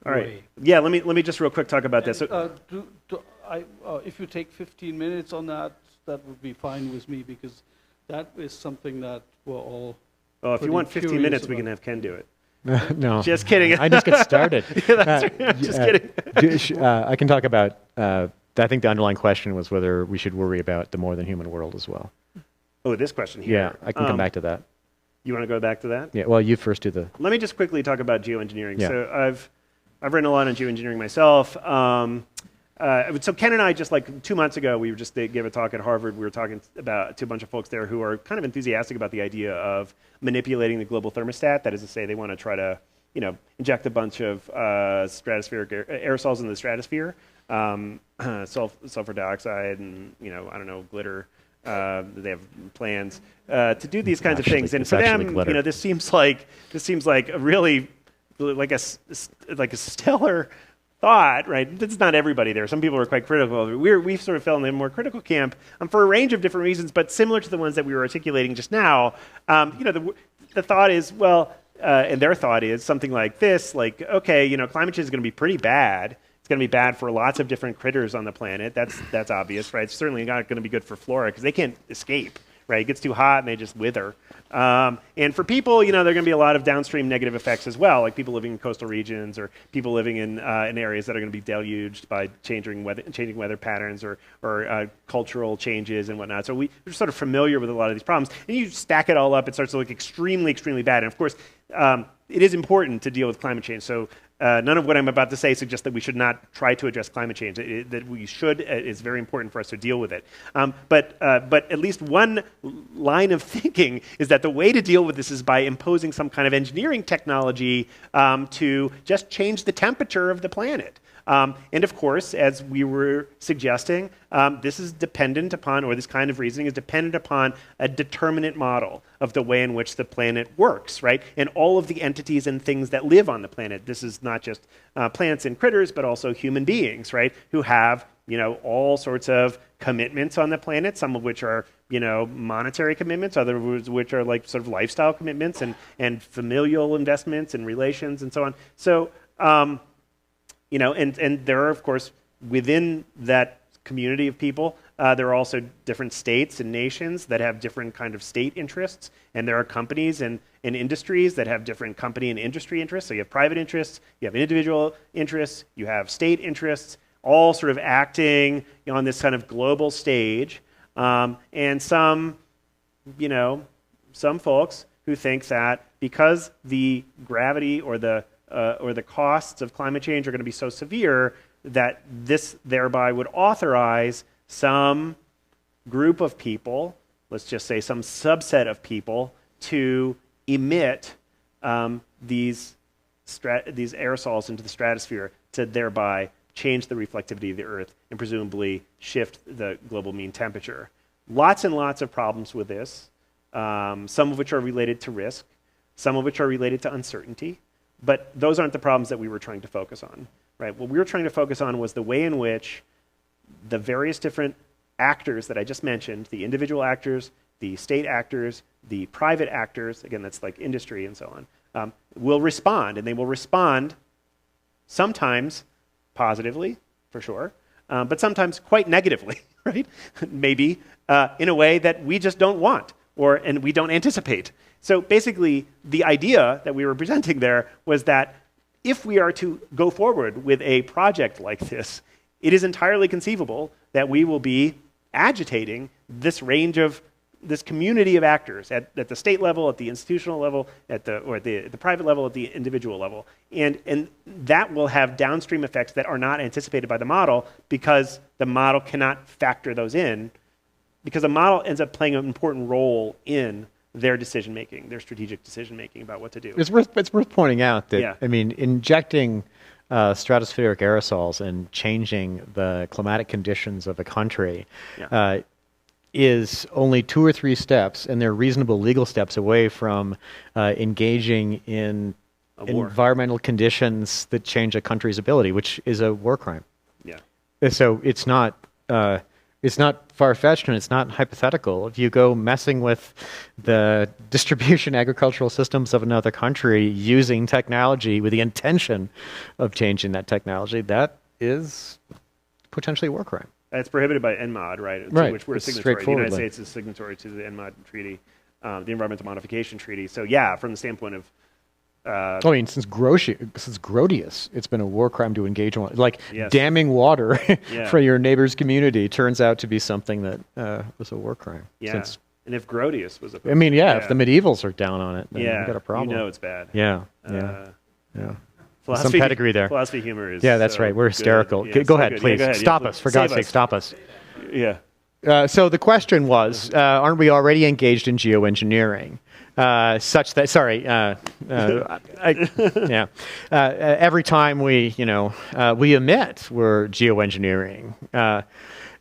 S1: All right.
S4: way.
S1: Yeah, let me just real quick talk about this.
S4: If you take 15 minutes on that, that would be fine with me, because that is something that we're all.
S1: Well, if you want 15 minutes, we can have Ken do it.
S2: No.
S1: Just kidding.
S2: I just get started.
S1: Just kidding.
S2: I can talk about, I think the underlying question was whether we should worry about the more than human world as well.
S1: Oh, this question here.
S2: Yeah, I can come back to that.
S1: You want to go back to that?
S2: Yeah, well, you first do the...
S1: Let me just quickly talk about geoengineering.
S2: Yeah.
S1: So I've written a lot on geoengineering myself. So Ken and I, just like 2 months ago, they gave a talk at Harvard. We were talking to a bunch of folks there who are kind of enthusiastic about the idea of manipulating the global thermostat. That is to say, they want to try to, inject a bunch of stratospheric aerosols into the stratosphere, sulfur dioxide, and I don't know, glitter. They have plans to do these kinds of things, and for them, this seems like a really like a stellar thought, right? That's not everybody there. Some people are quite critical of it. We've sort of fell in the more critical camp for a range of different reasons, but similar to the ones that we were articulating just now. The thought is, and their thought is something like this, like, okay, climate change is going to be pretty bad. It's going to be bad for lots of different critters on the planet. That's obvious, right? It's certainly not going to be good for flora because they can't escape, right? It gets too hot and they just wither. And for people, there are going to be a lot of downstream negative effects as well, like people living in coastal regions or people living in areas that are going to be deluged by changing weather patterns or cultural changes and whatnot. So we're sort of familiar with a lot of these problems. And you stack it all up, it starts to look extremely, extremely bad. And of course, it is important to deal with climate change. So none of what I'm about to say suggests that we should not try to address climate change. That we should. It's very important for us to deal with it. But at least one line of thinking is that the way to deal with this is by imposing some kind of engineering technology to just change the temperature of the planet. And of course, as we were suggesting, this is dependent upon, or this kind of reasoning is dependent upon a determinate model of the way in which the planet works, right? And all of the entities and things that live on the planet. This is not just plants and critters, but also human beings, right? Who have, all sorts of commitments on the planet, some of which are, monetary commitments, others of which are like sort of lifestyle commitments and familial investments and relations and so on. So, and there are, of course, within that community of people, there are also different states and nations that have different kind of state interests, and there are companies and industries that have different company and industry interests. So you have private interests, you have individual interests, you have state interests, all sort of acting on this kind of global stage. And some folks who think that because the gravity or the costs of climate change are going to be so severe that this thereby would authorize some group of people, let's just say some subset of people, to emit these aerosols into the stratosphere to thereby change the reflectivity of the Earth and presumably shift the global mean temperature. Lots and lots of problems with this, some of which are related to risk, some of which are related to uncertainty. But those aren't the problems that we were trying to focus on, right? What we were trying to focus on was the way in which the various different actors that I just mentioned, the individual actors, the state actors, the private actors, again, that's like industry and so on, will respond. And they will respond sometimes positively, for sure, but sometimes quite negatively, right? Maybe in a way that we just don't want and we don't anticipate. So basically, the idea that we were presenting there was that if we are to go forward with a project like this, it is entirely conceivable that we will be agitating this range of this community of actors at the state level, at the institutional level, at the private level, at the individual level. And that will have downstream effects that are not anticipated by the model because the model cannot factor those in, because the model ends up playing an important role in their decision-making, their strategic decision-making about what to do.
S2: It's worth pointing out that, injecting stratospheric aerosols and changing the climatic conditions of a country is only 2 or 3 steps, and they're reasonable legal steps away from engaging in environmental conditions that change a country's ability, which is a war crime.
S1: Yeah.
S2: So it's not... It's not far-fetched and it's not hypothetical. If you go messing with the distribution agricultural systems of another country using technology with the intention of changing that technology, that is potentially a war crime.
S1: It's prohibited by NMOD, right?
S2: Right.
S1: Which we're a
S2: It's
S1: signatory. The United States is signatory to the NMOD treaty, the Environmental Modification Treaty. So yeah, from the standpoint of
S2: since Grotius, it's been a war crime to engage in. Like
S1: yes.
S2: damming water
S1: Yeah.
S2: for your neighbor's community turns out to be something that was a war crime.
S1: Yeah. And if Grotius was
S2: if the medievals are down on it, then you got a problem.
S1: You know it's bad.
S2: Yeah.
S1: Philosophy,
S2: some pedigree there.
S1: Philosophy humor is.
S2: Yeah, that's right. We're hysterical.
S1: Yeah,
S2: go ahead,
S1: good.
S2: please.
S1: Go ahead.
S2: Stop us. For God's sake, stop us.
S1: Yeah.
S2: So the question was, aren't we already engaged in geoengineering? Such that, every time we emit, we're geoengineering.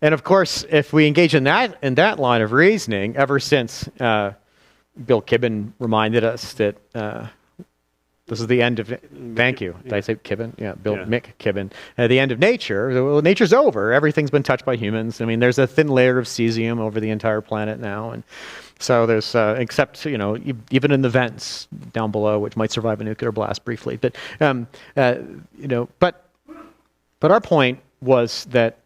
S2: And of course, if we engage in that line of reasoning, ever since Bill Kibben reminded us that this is the end of. Thank you. Did I say Kibben? Yeah, Mick Kibben. The end of nature. Well, nature's over. Everything's been touched by humans. I mean, there's a thin layer of cesium over the entire planet now, and so there's except even in the vents down below, which might survive a nuclear blast briefly. But but our point was that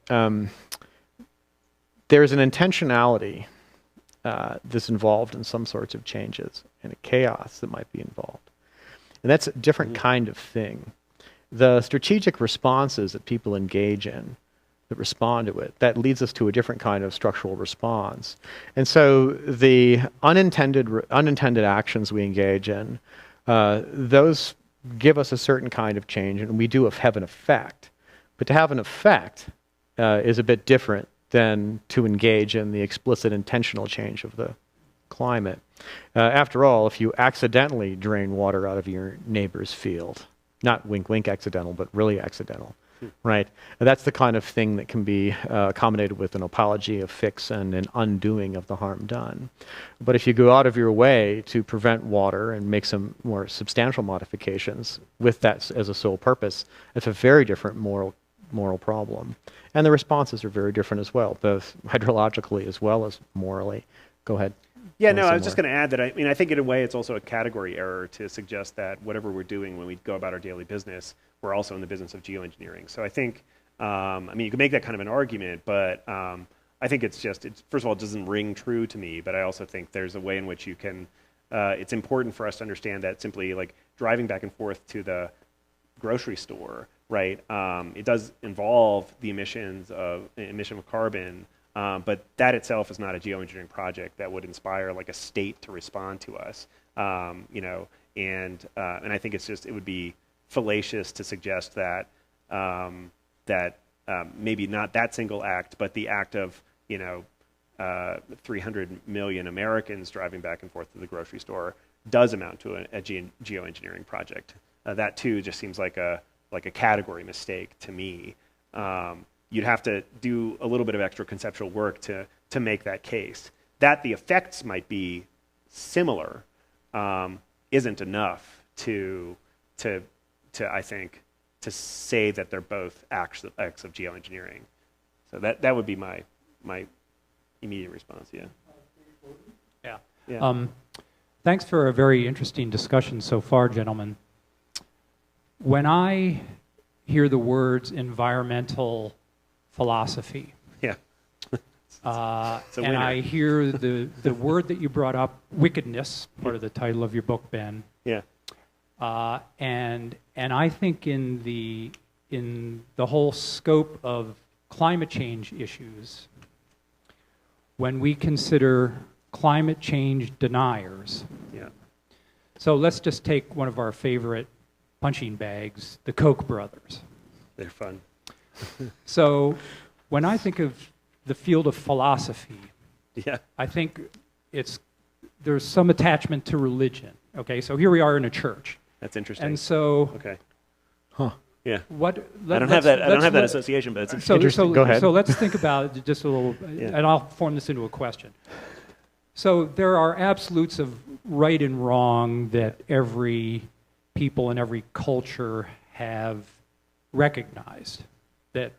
S2: there's an intentionality that's involved in some sorts of changes and a chaos that might be involved. And that's a different kind of thing. The strategic responses that people engage in, that respond to it, that leads us to a different kind of structural response. And so the unintended actions we engage in, those give us a certain kind of change, and we do have an effect. But to have an effect is a bit different than to engage in the explicit intentional change of the climate. After all, if you accidentally drain water out of your neighbor's field, not wink wink accidental, but really accidental, right? That's the kind of thing that can be accommodated with an apology, a fix, and an undoing of the harm done. But if you go out of your way to prevent water and make some more substantial modifications with that as a sole purpose, it's a very different moral problem. And the responses are very different as well, both hydrologically as well as morally. Go ahead.
S1: Yeah, no, I was just going to add that I think in a way it's also a category error to suggest that whatever we're doing when we go about our daily business, we're also in the business of geoengineering. So I think, you can make that kind of an argument, but I think first of all, it doesn't ring true to me, but I also think there's a way in which you can, it's important for us to understand that simply like driving back and forth to the grocery store, right, it does involve the emission of carbon, but that itself is not a geoengineering project that would inspire like a state to respond to us, and I think it would be fallacious to suggest that maybe not that single act, but the act of 300 million Americans driving back and forth to the grocery store does amount to a geoengineering project. That too just seems like a category mistake to me. You'd have to do a little bit of extra conceptual work to make that case. That the effects might be similar isn't enough to I think to say that they're both acts of geoengineering. So that would be my immediate response.
S5: Yeah. Thanks for a very interesting discussion so far, gentlemen. When I hear the words environmental philosophy, and I hear the word that you brought up, wickedness, part of the title of your book, Ben.
S1: Yeah.
S5: And I think in the whole scope of climate change issues, when we consider climate change deniers.
S1: Yeah.
S5: So let's just take one of our favorite punching bags, the Koch brothers.
S1: They're fun.
S5: So when I think of the field of philosophy, I think there's some attachment to religion. Okay, so here we are in a church.
S1: That's interesting.
S5: And so,
S1: yeah.
S5: I
S1: don't have that association, but it's interesting.
S5: Go ahead. So let's think about it just a little, and I'll form this into a question. So there are absolutes of right and wrong that every people in every culture have recognized, that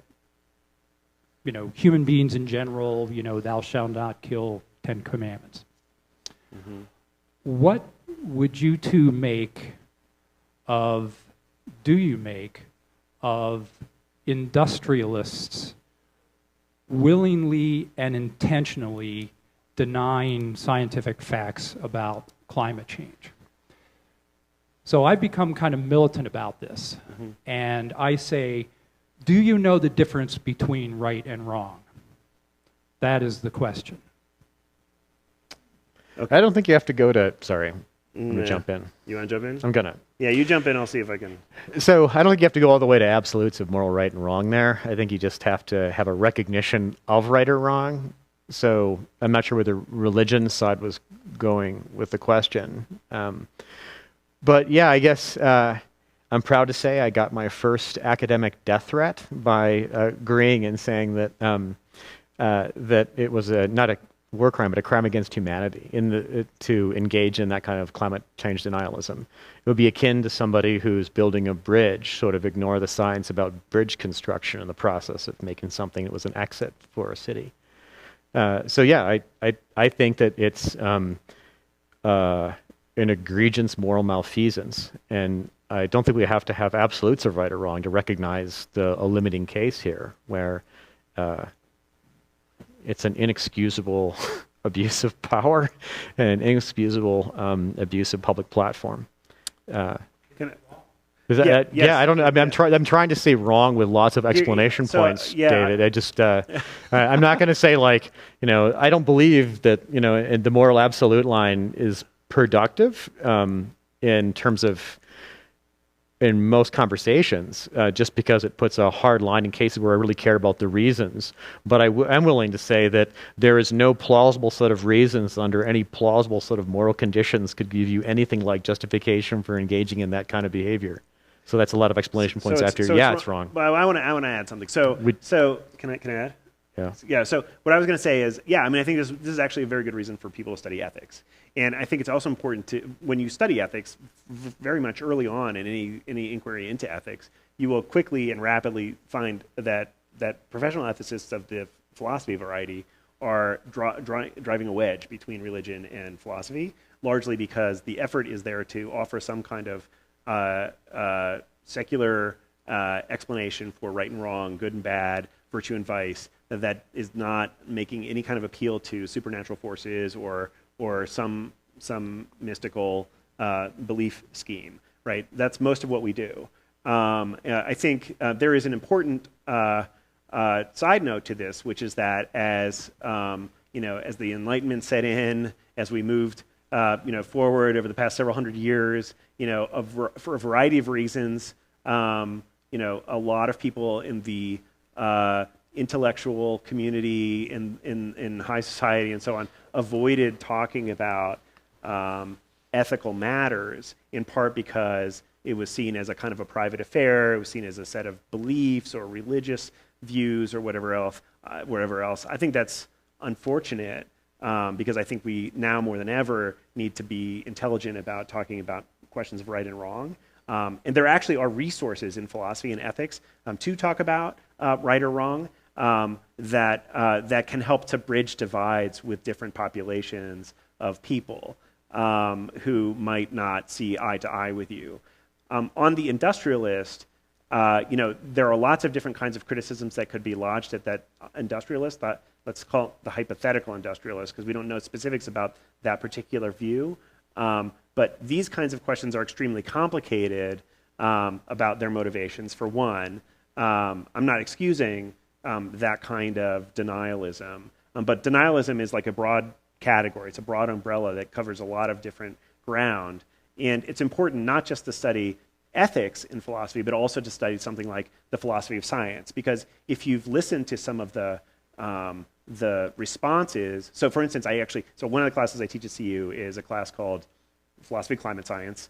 S5: human beings in general, thou shalt not kill, 10 Commandments. Mm-hmm. What would you two do you make of industrialists willingly and intentionally denying scientific facts about climate change? So I've become kind of militant about this, mm-hmm. and I say, do you know the difference between right and wrong? That is the question.
S2: Okay. I don't think you have to go to, sorry, I'm going to jump in.
S1: You want to jump in?
S2: I'm going to.
S1: Yeah, you jump in, I'll see if I can.
S2: So I don't think you have to go all the way to absolutes of moral right and wrong there. I think you just have to have a recognition of right or wrong. So I'm not sure where the religion side was going with the question. But yeah, I guess I'm proud to say I got my first academic death threat by agreeing and saying that that it was not a war crime, but a crime against humanity to engage in that kind of climate change denialism. It would be akin to somebody who's building a bridge, sort of ignore the science about bridge construction in the process of making something that was an exit for a city. So yeah, I think that it's an egregious moral malfeasance, and I don't think we have to have absolutes of right or wrong to recognize a limiting case here, where it's an inexcusable abuse of power and an inexcusable abuse of public platform. I don't know. I'm trying to say wrong with lots of explanation points, David. I just, I'm not going to say I don't believe that, the moral absolute line is productive in terms of, in most conversations, just because it puts a hard line in cases where I really care about the reasons. But I'm willing to say that there is no plausible set of reasons under any plausible set of moral conditions could give you anything like justification for engaging in that kind of behavior. So that's a lot of explanation points after. It's wrong.
S1: But I want to add something. So can I add?
S2: Yeah.
S1: Yeah. So what I was going to say is, I think this is actually a very good reason for people to study ethics, and I think it's also important to, when you study ethics, very much early on in any inquiry into ethics, you will quickly and rapidly find that professional ethicists of the philosophy variety are driving a wedge between religion and philosophy, largely because the effort is there to offer some kind of secular explanation for right and wrong, good and bad, virtue and vice, that is not making any kind of appeal to supernatural forces or some mystical belief scheme, right? That's most of what we do. I think there is an important side note to this, which is that as the Enlightenment set in, as we moved forward over the past several hundred years, for a variety of reasons, a lot of people in the intellectual community in high society and so on avoided talking about ethical matters, in part because it was seen as a kind of a private affair. It was seen as a set of beliefs or religious views or whatever else. I think that's unfortunate, because I think we now more than ever need to be intelligent about talking about questions of right and wrong. And there actually are resources in philosophy and ethics to talk about right or wrong that can help to bridge divides with different populations of people who might not see eye to eye with you. On the industrialist, there are lots of different kinds of criticisms that could be lodged at that industrialist. Let's call it the hypothetical industrialist, because we don't know specifics about that particular view. But these kinds of questions are extremely complicated about their motivations, for one. I'm not excusing that kind of denialism, but denialism is like a broad category. It's a broad umbrella that covers a lot of different ground. And it's important not just to study ethics in philosophy, but also to study something like the philosophy of science. Because if you've listened to some of the responses, so for instance, one of the classes I teach at CU is a class called Philosophy of Climate Science,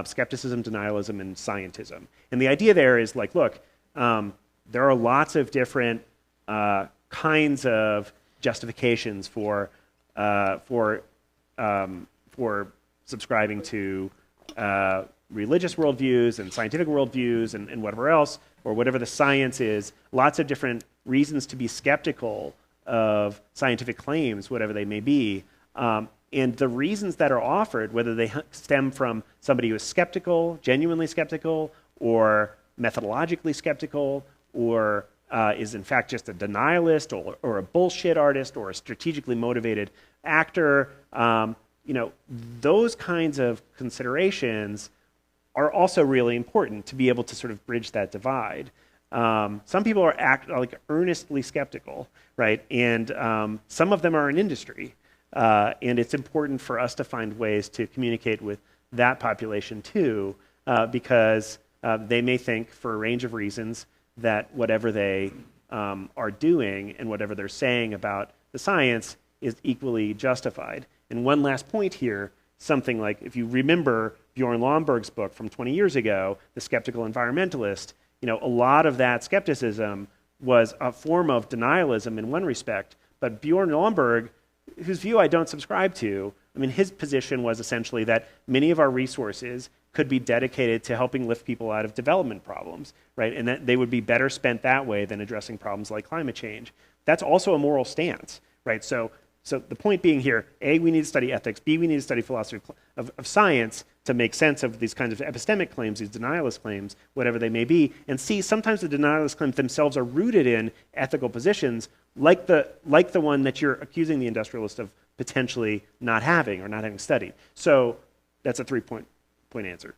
S1: Skepticism, Denialism, and Scientism. And the idea there is look, there are lots of different kinds of justifications for subscribing to religious worldviews and scientific worldviews and whatever else, or whatever the science is. Lots of different reasons to be skeptical of scientific claims, whatever they may be. And the reasons that are offered, whether they stem from somebody who is skeptical, genuinely skeptical, or methodologically skeptical, or is in fact just a denialist, or a bullshit artist, or a strategically motivated actor, those kinds of considerations are also really important to be able to sort of bridge that divide. Some people are earnestly skeptical, right? And some of them are in industry. And it's important for us to find ways to communicate with that population too, because they may think, for a range of reasons, that whatever they are doing and whatever they're saying about the science is equally justified. And one last point here, something like, if you remember Bjorn Lomborg's book from 20 years ago, The Skeptical Environmentalist, a lot of that skepticism was a form of denialism in one respect, but Bjorn Lomborg, whose view I don't subscribe to, his position was essentially that many of our resources could be dedicated to helping lift people out of development problems, right? And that they would be better spent that way than addressing problems like climate change. That's also a moral stance, right? So the point being here, A, we need to study ethics, B, we need to study philosophy of science to make sense of these kinds of epistemic claims, these denialist claims, whatever they may be, and C, sometimes the denialist claims themselves are rooted in ethical positions like the one that you're accusing the industrialist of potentially not having or not having studied. So that's a three-point answer.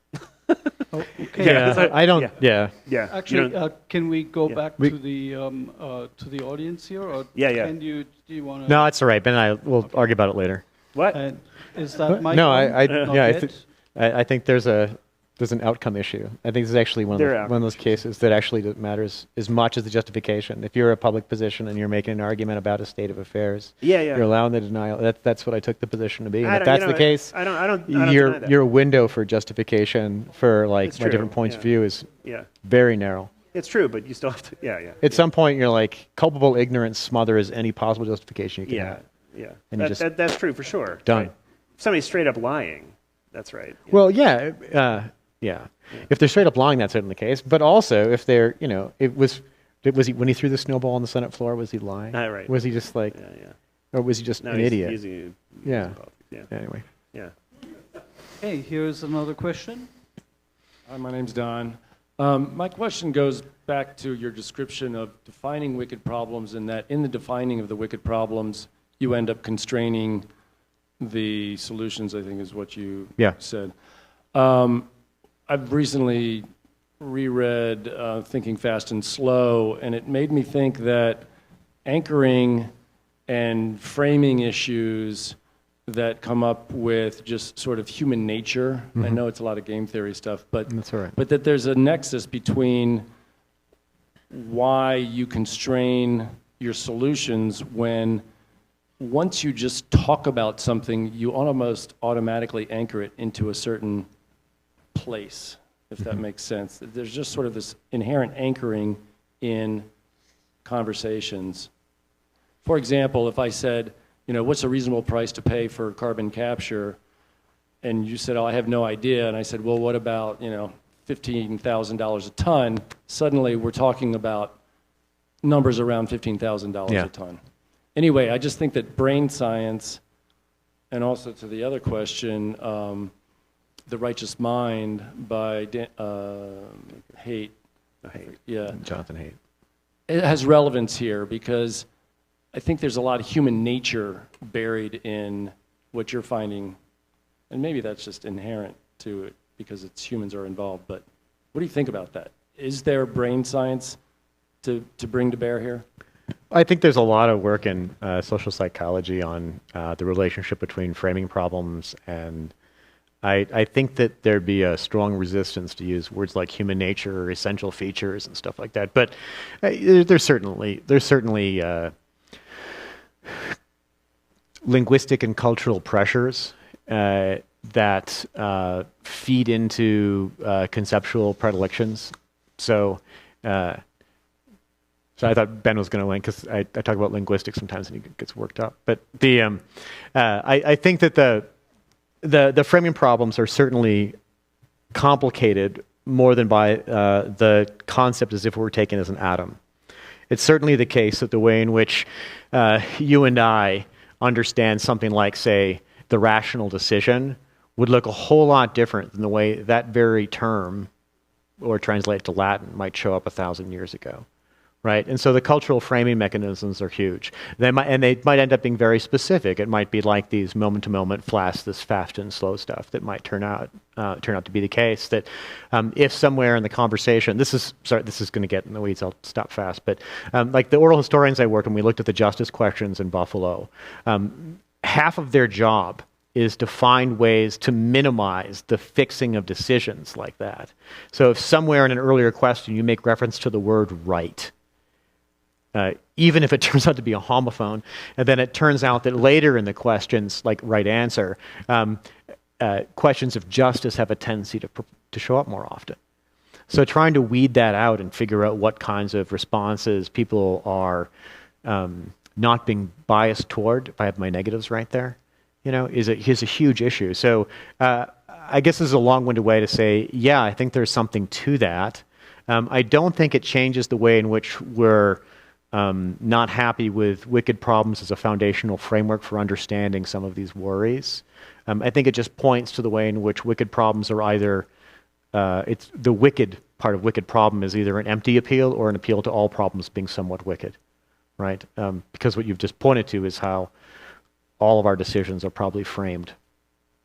S4: Oh, okay.
S2: Yeah, I don't. Yeah.
S1: Yeah.
S4: Actually, can we go back to the audience here, or do you want to?
S2: No, it's all right. Ben and I will argue about it later.
S1: What?
S4: Is that my?
S2: No, I think there's an outcome issue. I think this is actually one of those cases that actually matters as much as the justification. If you're a public position and you're making an argument about a state of affairs, you're allowing the denial. That's what I took the position to be. And if that's the case, I don't deny that. Your window for justification for my different points of view is very narrow.
S1: It's true, but you still have to.
S2: At some point, you're like, culpable ignorance smothers any possible justification you can have.
S1: Yeah.
S2: And
S1: that's true for sure.
S2: Done.
S1: Right? If somebody's straight up lying, that's right. Yeah.
S2: Well, yeah. If they're straight up lying, that's certainly the case. But also, if they're, was he when he threw the snowball on the Senate floor? Was he lying?
S1: Right.
S2: Was he just or was he just an idiot? Anyway.
S1: Yeah.
S4: Hey, here's another question.
S6: Hi, my name's Don. My question goes back to your description of defining wicked problems, and that in the defining of the wicked problems, you end up constraining the solutions, I think is what you said. I've recently reread Thinking Fast and Slow, and it made me think that anchoring and framing issues that come up with just sort of human nature, I know it's a lot of game theory stuff, but,
S2: that's all right.
S6: But that there's a nexus between why you constrain your solutions when once you just talk about something, you almost automatically anchor it into a certain place, if that makes sense. There's just sort of this inherent anchoring in conversations. For example, if I said, what's a reasonable price to pay for carbon capture? And you said, I have no idea. And I said, well, what about, $15,000 a ton? Suddenly we're talking about numbers around $15,000 a ton. Anyway, I just think that brain science, and also to the other question, The Righteous Mind by Haidt.
S2: Jonathan Haidt.
S6: It has relevance here because I think there's a lot of human nature buried in what you're finding, and maybe that's just inherent to it because it's humans are involved, but what do you think about that? Is there brain science to bring to bear here?
S2: I think there's a lot of work in social psychology on the relationship between framing problems, and I think that there'd be a strong resistance to use words like human nature or essential features and stuff like that. But there's certainly linguistic and cultural pressures that feed into conceptual predilections. So I thought Ben was going to win because I talk about linguistics sometimes and he gets worked up. But I think that the framing problems are certainly complicated more than by the concept as if we're taken as an atom. It's certainly the case that the way in which you and I understand something like, say, the rational decision would look a whole lot different than the way that very term, or translated to Latin, might show up 1,000 years ago. Right, and so the cultural framing mechanisms are huge. They might end up being very specific. It might be like these moment-to-moment flash, this fast and slow stuff that might turn out to be the case. That if somewhere in the conversation, this is going to get in the weeds. I'll stop fast. But like the oral historians I worked, when we looked at the justice questions in Buffalo, half of their job is to find ways to minimize the fixing of decisions like that. So if somewhere in an earlier question you make reference to the word right, even if it turns out to be a homophone, and then it turns out that later in the questions, like right answer, questions of justice have a tendency to show up more often. So trying to weed that out and figure out what kinds of responses people are not being biased toward, if I have my negatives right there, is a huge issue. So I guess this is a long-winded way to say, yeah, I think there's something to that. I don't think it changes the way in which we're not happy with wicked problems as a foundational framework for understanding some of these worries. I think it just points to the way in which wicked problems are either, it's the wicked part of wicked problem is either an empty appeal or an appeal to all problems being somewhat wicked, right? Because what you've just pointed to is how all of our decisions are probably framed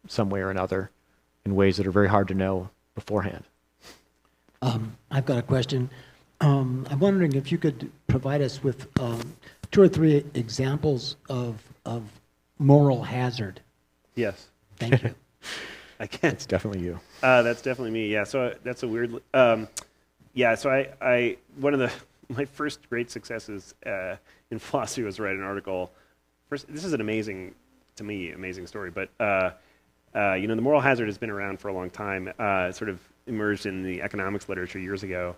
S2: some way or another in ways that are very hard to know beforehand.
S7: I've got a question. I'm wondering if you could provide us with 2 or 3 examples of moral hazard.
S1: Yes.
S7: Thank you.
S1: I can.
S2: It's definitely you.
S1: That's definitely me. Yeah. So that's a weird. So I one of my first great successes in philosophy was to write an article. First, this is an amazing story. But the moral hazard has been around for a long time. Sort of emerged in the economics literature years ago.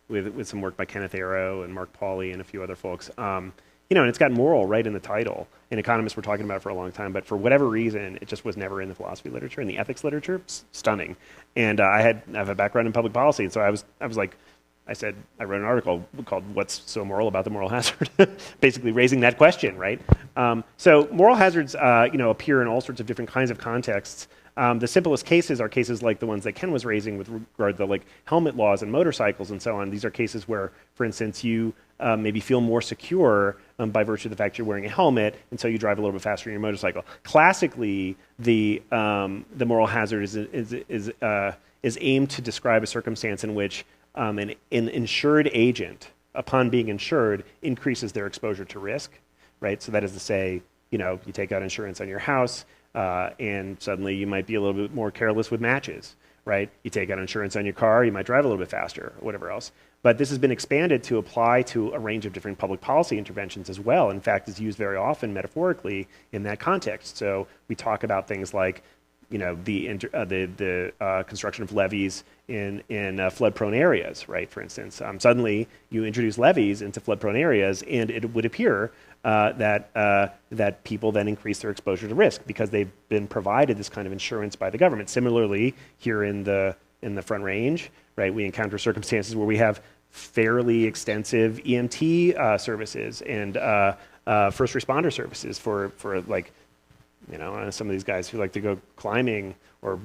S1: With some work by Kenneth Arrow and Mark Pauly and a few other folks. And it's got moral right in the title. And economists were talking about it for a long time, but for whatever reason, it just was never in the philosophy literature. And the ethics literature, stunning. And I have a background in public policy, and so I was like, I wrote an article called "What's So Moral About the Moral Hazard?" basically raising that question, right? So moral hazards, appear in all sorts of different kinds of contexts. The simplest cases are cases like the ones that Ken was raising with regard to helmet laws and motorcycles and so on. These are cases where, for instance, you maybe feel more secure by virtue of the fact you're wearing a helmet, and so you drive a little bit faster on your motorcycle. Classically, the moral hazard is aimed to describe a circumstance in which an insured agent, upon being insured, increases their exposure to risk, right? So that is to say, you take out insurance on your house, and suddenly you might be a little bit more careless with matches, right? You take out insurance on your car, you might drive a little bit faster, or whatever else. But this has been expanded to apply to a range of different public policy interventions as well. In fact, it's used very often metaphorically in that context. So we talk about things like, the construction of levees in flood-prone areas, right? For instance, suddenly you introduce levees into flood-prone areas, and it would appear that people then increase their exposure to risk because they've been provided this kind of insurance by the government. Similarly, here in the Front Range, right, we encounter circumstances where we have fairly extensive EMT services and first responder services for some of these guys who like to go climbing or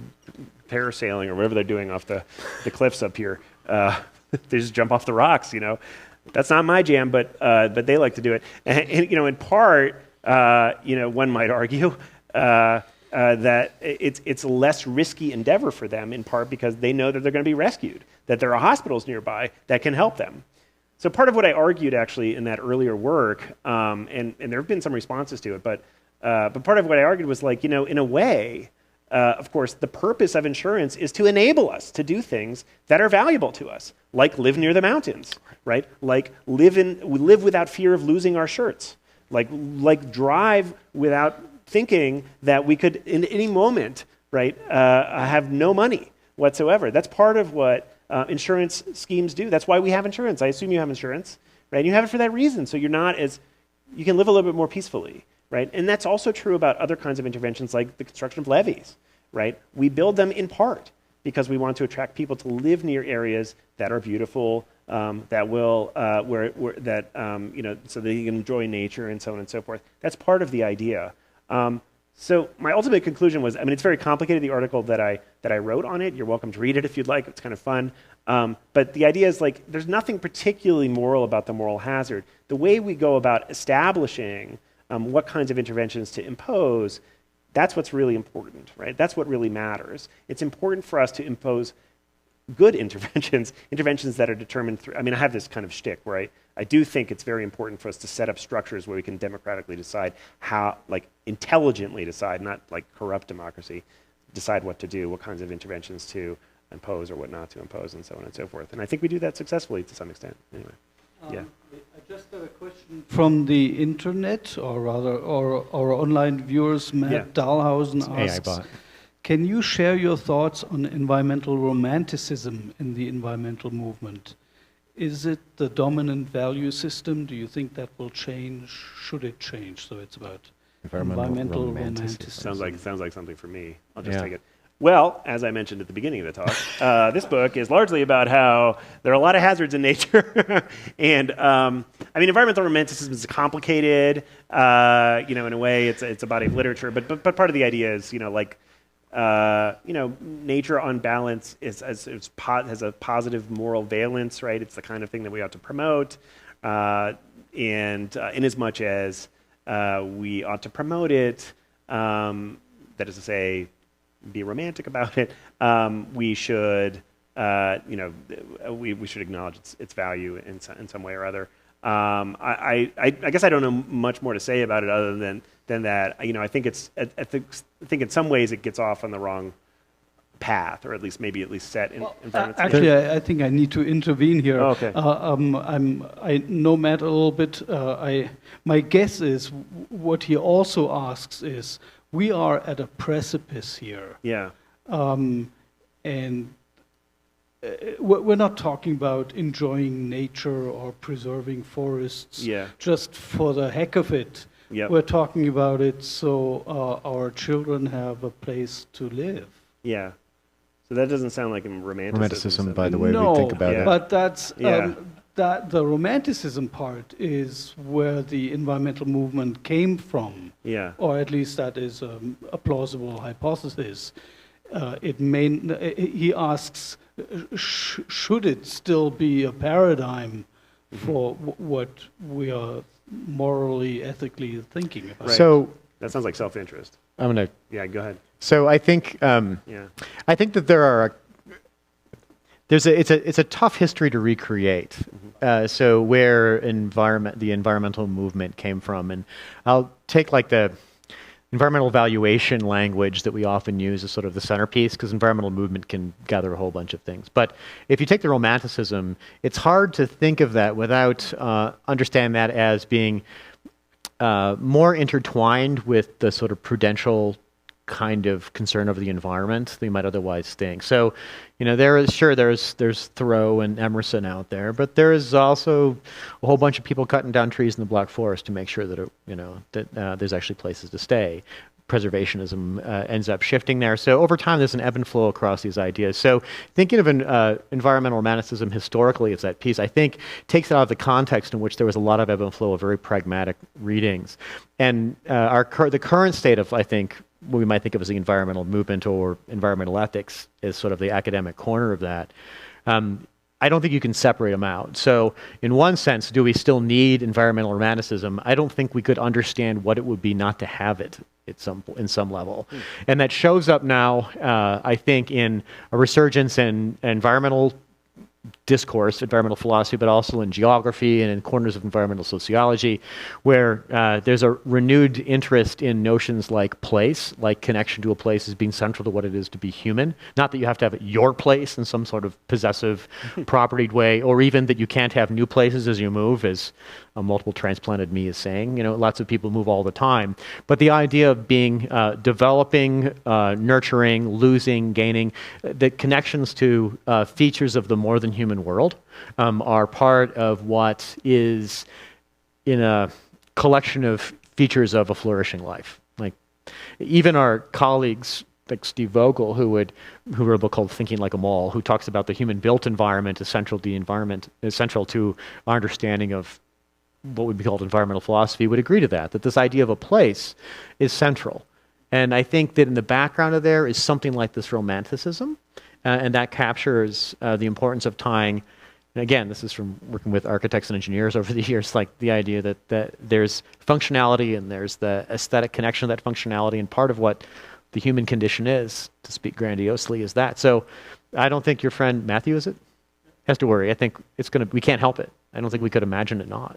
S1: parasailing or whatever they're doing off the cliffs up here. They just jump off the rocks, That's not my jam, but they like to do it. And in part, one might argue that it's a less risky endeavor for them, in part because they know that they're going to be rescued, that there are hospitals nearby that can help them. So part of what I argued actually in that earlier work, and there have been some responses to it, but part of what I argued was in a way, of course, the purpose of insurance is to enable us to do things that are valuable to us, like live near the mountains, right? Like live without fear of losing our shirts, like drive without thinking that we could in any moment, right, have no money whatsoever. That's part of what insurance schemes do. That's why we have insurance. I assume you have insurance, right? And you have it for that reason, so you can live a little bit more peacefully. Right? And that's also true about other kinds of interventions like the construction of levees, right? We build them in part because we want to attract people to live near areas that are beautiful, that will so that you can enjoy nature and so on and so forth. That's part of the idea. So my ultimate conclusion was, I mean, it's very complicated, the article that I wrote on it. You're welcome to read it if you'd like. It's kind of fun. But the idea is, like, there's nothing particularly moral about the moral hazard. The way we go about establishing what kinds of interventions to impose, that's what's really important, right? That's what really matters. It's important for us to impose good interventions that are determined through, I mean, I have this kind of shtick where I do think it's very important for us to set up structures where we can democratically decide how, like, intelligently decide, not like corrupt democracy, decide what to do, what kinds of interventions to impose or what not to impose, and so on and so forth. And I think we do that successfully to some extent. Anyway, yeah.
S4: I just got a question from the internet, or rather, our online viewers. Matt Dahlhausen asks, can you share your thoughts on environmental romanticism in the environmental movement? Is it the dominant value system? Do you think that will change? Should it change? So it's about environmental romanticism.
S1: Sounds like something for me. I'll just take it. Well, as I mentioned at the beginning of the talk, this book is largely about how there are a lot of hazards in nature. And I mean, environmental romanticism is complicated. In a way, it's a body of literature. But part of the idea is, nature on balance has a positive moral valence, right? It's the kind of thing that we ought to promote. And in as much as we ought to promote it, that is to say, be romantic about it, we should, we should acknowledge its value in some way or other. I guess I don't know much more to say about it other than that. I think I think in some ways it gets off on the wrong path, or at least set in environments.
S4: Actually, I think I need to intervene here.
S1: Oh, okay.
S4: I know Matt a little bit. My guess is what he also asks is, we are at a precipice here.
S1: Yeah.
S4: And we're not talking about enjoying nature or preserving forests just for the heck of it.
S1: Yep.
S4: We're talking about it so our children have a place to live.
S1: Yeah. So that doesn't sound like romanticism.
S2: By the way we think about it.
S4: But that's that the romanticism part is where the environmental movement came from.
S1: Yeah.
S4: Or at least that is a plausible hypothesis. He asks, should it still be a paradigm for what we are morally, ethically thinking about?
S1: Right.
S2: So
S1: that sounds like self-interest.
S2: I'm gonna.
S1: Yeah, go ahead.
S2: So I think. I think that there are. It's a tough history to recreate. So where the environmental movement came from, and I'll take like the environmental valuation language that we often use as sort of the centerpiece, because environmental movement can gather a whole bunch of things. But if you take the romanticism, it's hard to think of that without understand that as being more intertwined with the sort of prudential kind of concern over the environment that you might otherwise think. So, there's Thoreau and Emerson out there, but there is also a whole bunch of people cutting down trees in the Black Forest to make sure that there's actually places to stay. Preservationism ends up shifting there. So over time, there's an ebb and flow across these ideas. So thinking of environmental romanticism historically as that piece, I think takes it out of the context in which there was a lot of ebb and flow of very pragmatic readings. And the current state of, I think, what we might think of as the environmental movement or environmental ethics is sort of the academic corner of that. I don't think you can separate them out. So in one sense, do we still need environmental romanticism? I don't think we could understand what it would be not to have it in some level. And that shows up now, I think, in a resurgence in environmental discourse, environmental philosophy, but also in geography and in corners of environmental sociology, where there's a renewed interest in notions like place, like connection to a place as being central to what it is to be human. Not that you have to have your place in some sort of possessive, propertied way, or even that you can't have new places as you move, as a multiple transplanted me is saying. Lots of people move all the time. But the idea of being developing, nurturing, losing, gaining, the connections to features of the more than human world are part of what is in a collection of features of a flourishing life. Like even our colleagues like Steve Vogel, who wrote a book called Thinking Like a Mole, who talks about the human-built environment essential to our understanding of what would be called environmental philosophy, would agree to that this idea of a place is central. And I think that in the background of there is something like this romanticism, and that captures the importance of tying, and again, this is from working with architects and engineers over the years, like the idea that there's functionality and there's the aesthetic connection of that functionality, and part of what the human condition is, to speak grandiosely, is that. So I don't think your friend Matthew, is it? Has to worry. I think we can't help it. I don't think we could imagine it not.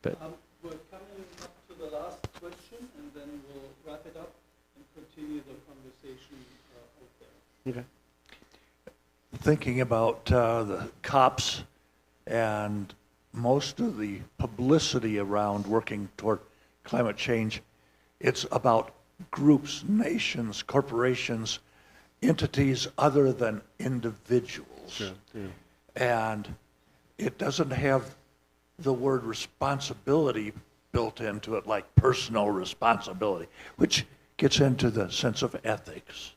S2: But
S4: we're coming up to the last question, and then we'll wrap it up and continue the conversation out there.
S1: Okay.
S3: Thinking about the COPs and most of the publicity around working toward climate change, it's about groups, nations, corporations, entities other than individuals.
S1: Sure, yeah.
S3: And it doesn't have the word responsibility built into it, like personal responsibility, which gets into the sense of ethics.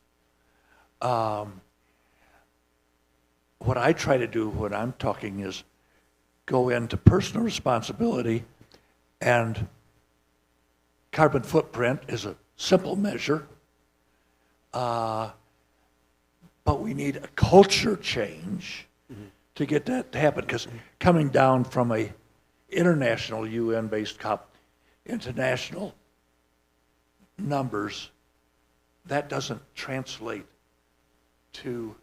S3: What I try to do when I'm talking is go into personal responsibility, and carbon footprint is a simple measure, but we need a culture change to get that to happen, because coming down from a international UN-based COP into national numbers, that doesn't translate to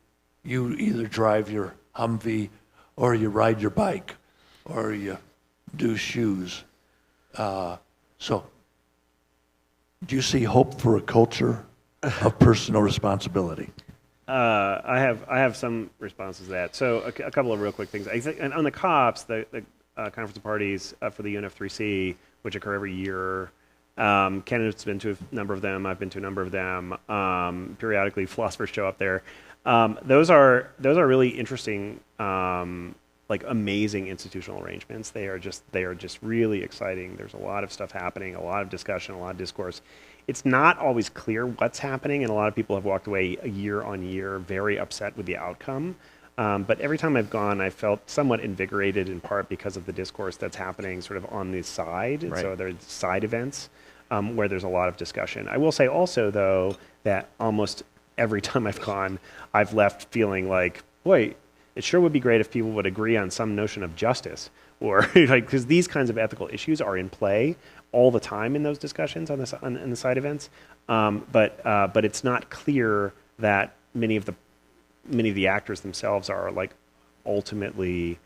S3: you either drive your Humvee or you ride your bike or you do shoes. So do you see hope for a culture of personal responsibility?
S1: I have some responses to that. So a couple of real quick things. I think on the COPs, the conference of parties for the UNF3C, which occur every year. Ken has been to a number of them. I've been to a number of them. Periodically, philosophers show up there. Those are really interesting, like amazing institutional arrangements. They are just really exciting. There's a lot of stuff happening, a lot of discussion, a lot of discourse. It's not always clear what's happening, and a lot of people have walked away year on year very upset with the outcome. But every time I've gone, I felt somewhat invigorated, in part because of the discourse that's happening sort of on the side. Right. So there's side events where there's a lot of discussion. I will say also, though, that almost every time I've gone, I've left feeling like, boy, it sure would be great if people would agree on some notion of justice, or like, because these kinds of ethical issues are in play all the time in those discussions on the side events. But it's not clear that many of the actors themselves are like ultimately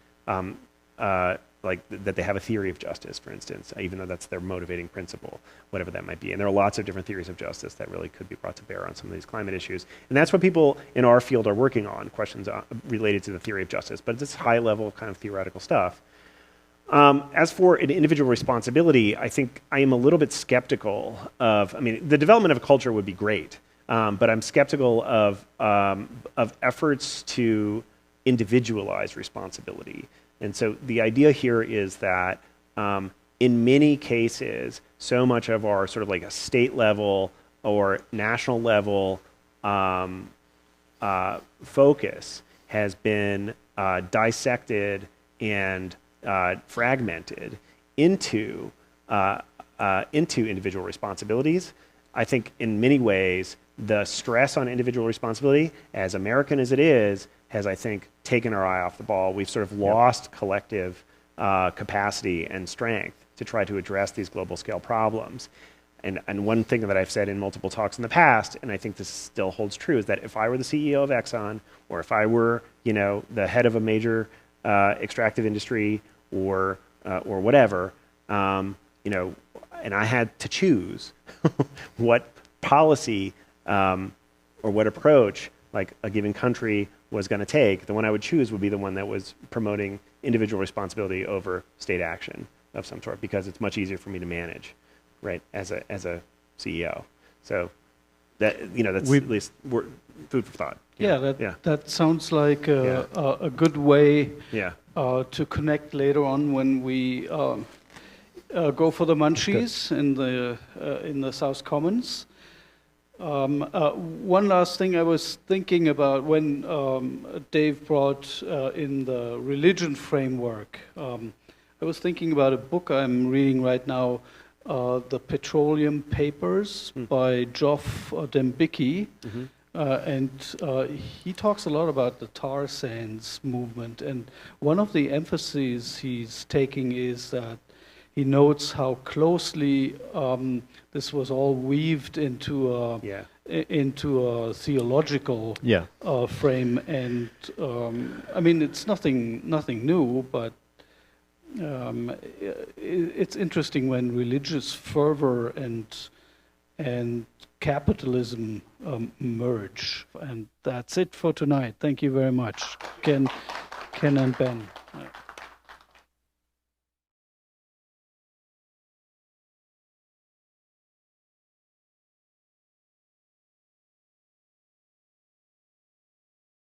S1: like that they have a theory of justice, for instance, even though that's their motivating principle, whatever that might be. And there are lots of different theories of justice that really could be brought to bear on some of these climate issues. And that's what people in our field are working on, questions related to the theory of justice. But it's high level kind of theoretical stuff. As for an individual responsibility, I think I am a little bit skeptical of, I mean, the development of a culture would be great, but I'm skeptical of efforts to individualize responsibility. And so the idea here is that in many cases, so much of our sort of like a state level or national level focus has been dissected and fragmented into individual responsibilities. I think in many ways, the stress on individual responsibility, as American as it is, has, I think, taken our eye off the ball. We've sort of lost collective capacity and strength to try to address these global scale problems. And one thing that I've said in multiple talks in the past, and I think this still holds true, is that if I were the CEO of Exxon, or if I were, the head of a major extractive industry, or whatever, and I had to choose what policy or what approach like a given country was going to take, the one I would choose would be the one that was promoting individual responsibility over state action of some sort, because it's much easier for me to manage, right, as a CEO. So that that's at least food for thought.
S4: That sounds like a good way to connect later on when we go for the munchies in the South Commons. One last thing I was thinking about when Dave brought in the religion framework. I was thinking about a book I'm reading right now, The Petroleum Papers by Geoff Dembicki. And he talks a lot about the tar sands movement. And one of the emphases he's taking is that he notes how closely this was all weaved into a theological frame. And I mean, it's nothing new, but it's interesting when religious fervor and capitalism merge. And that's it for tonight. Thank you very much, Ken and Ben.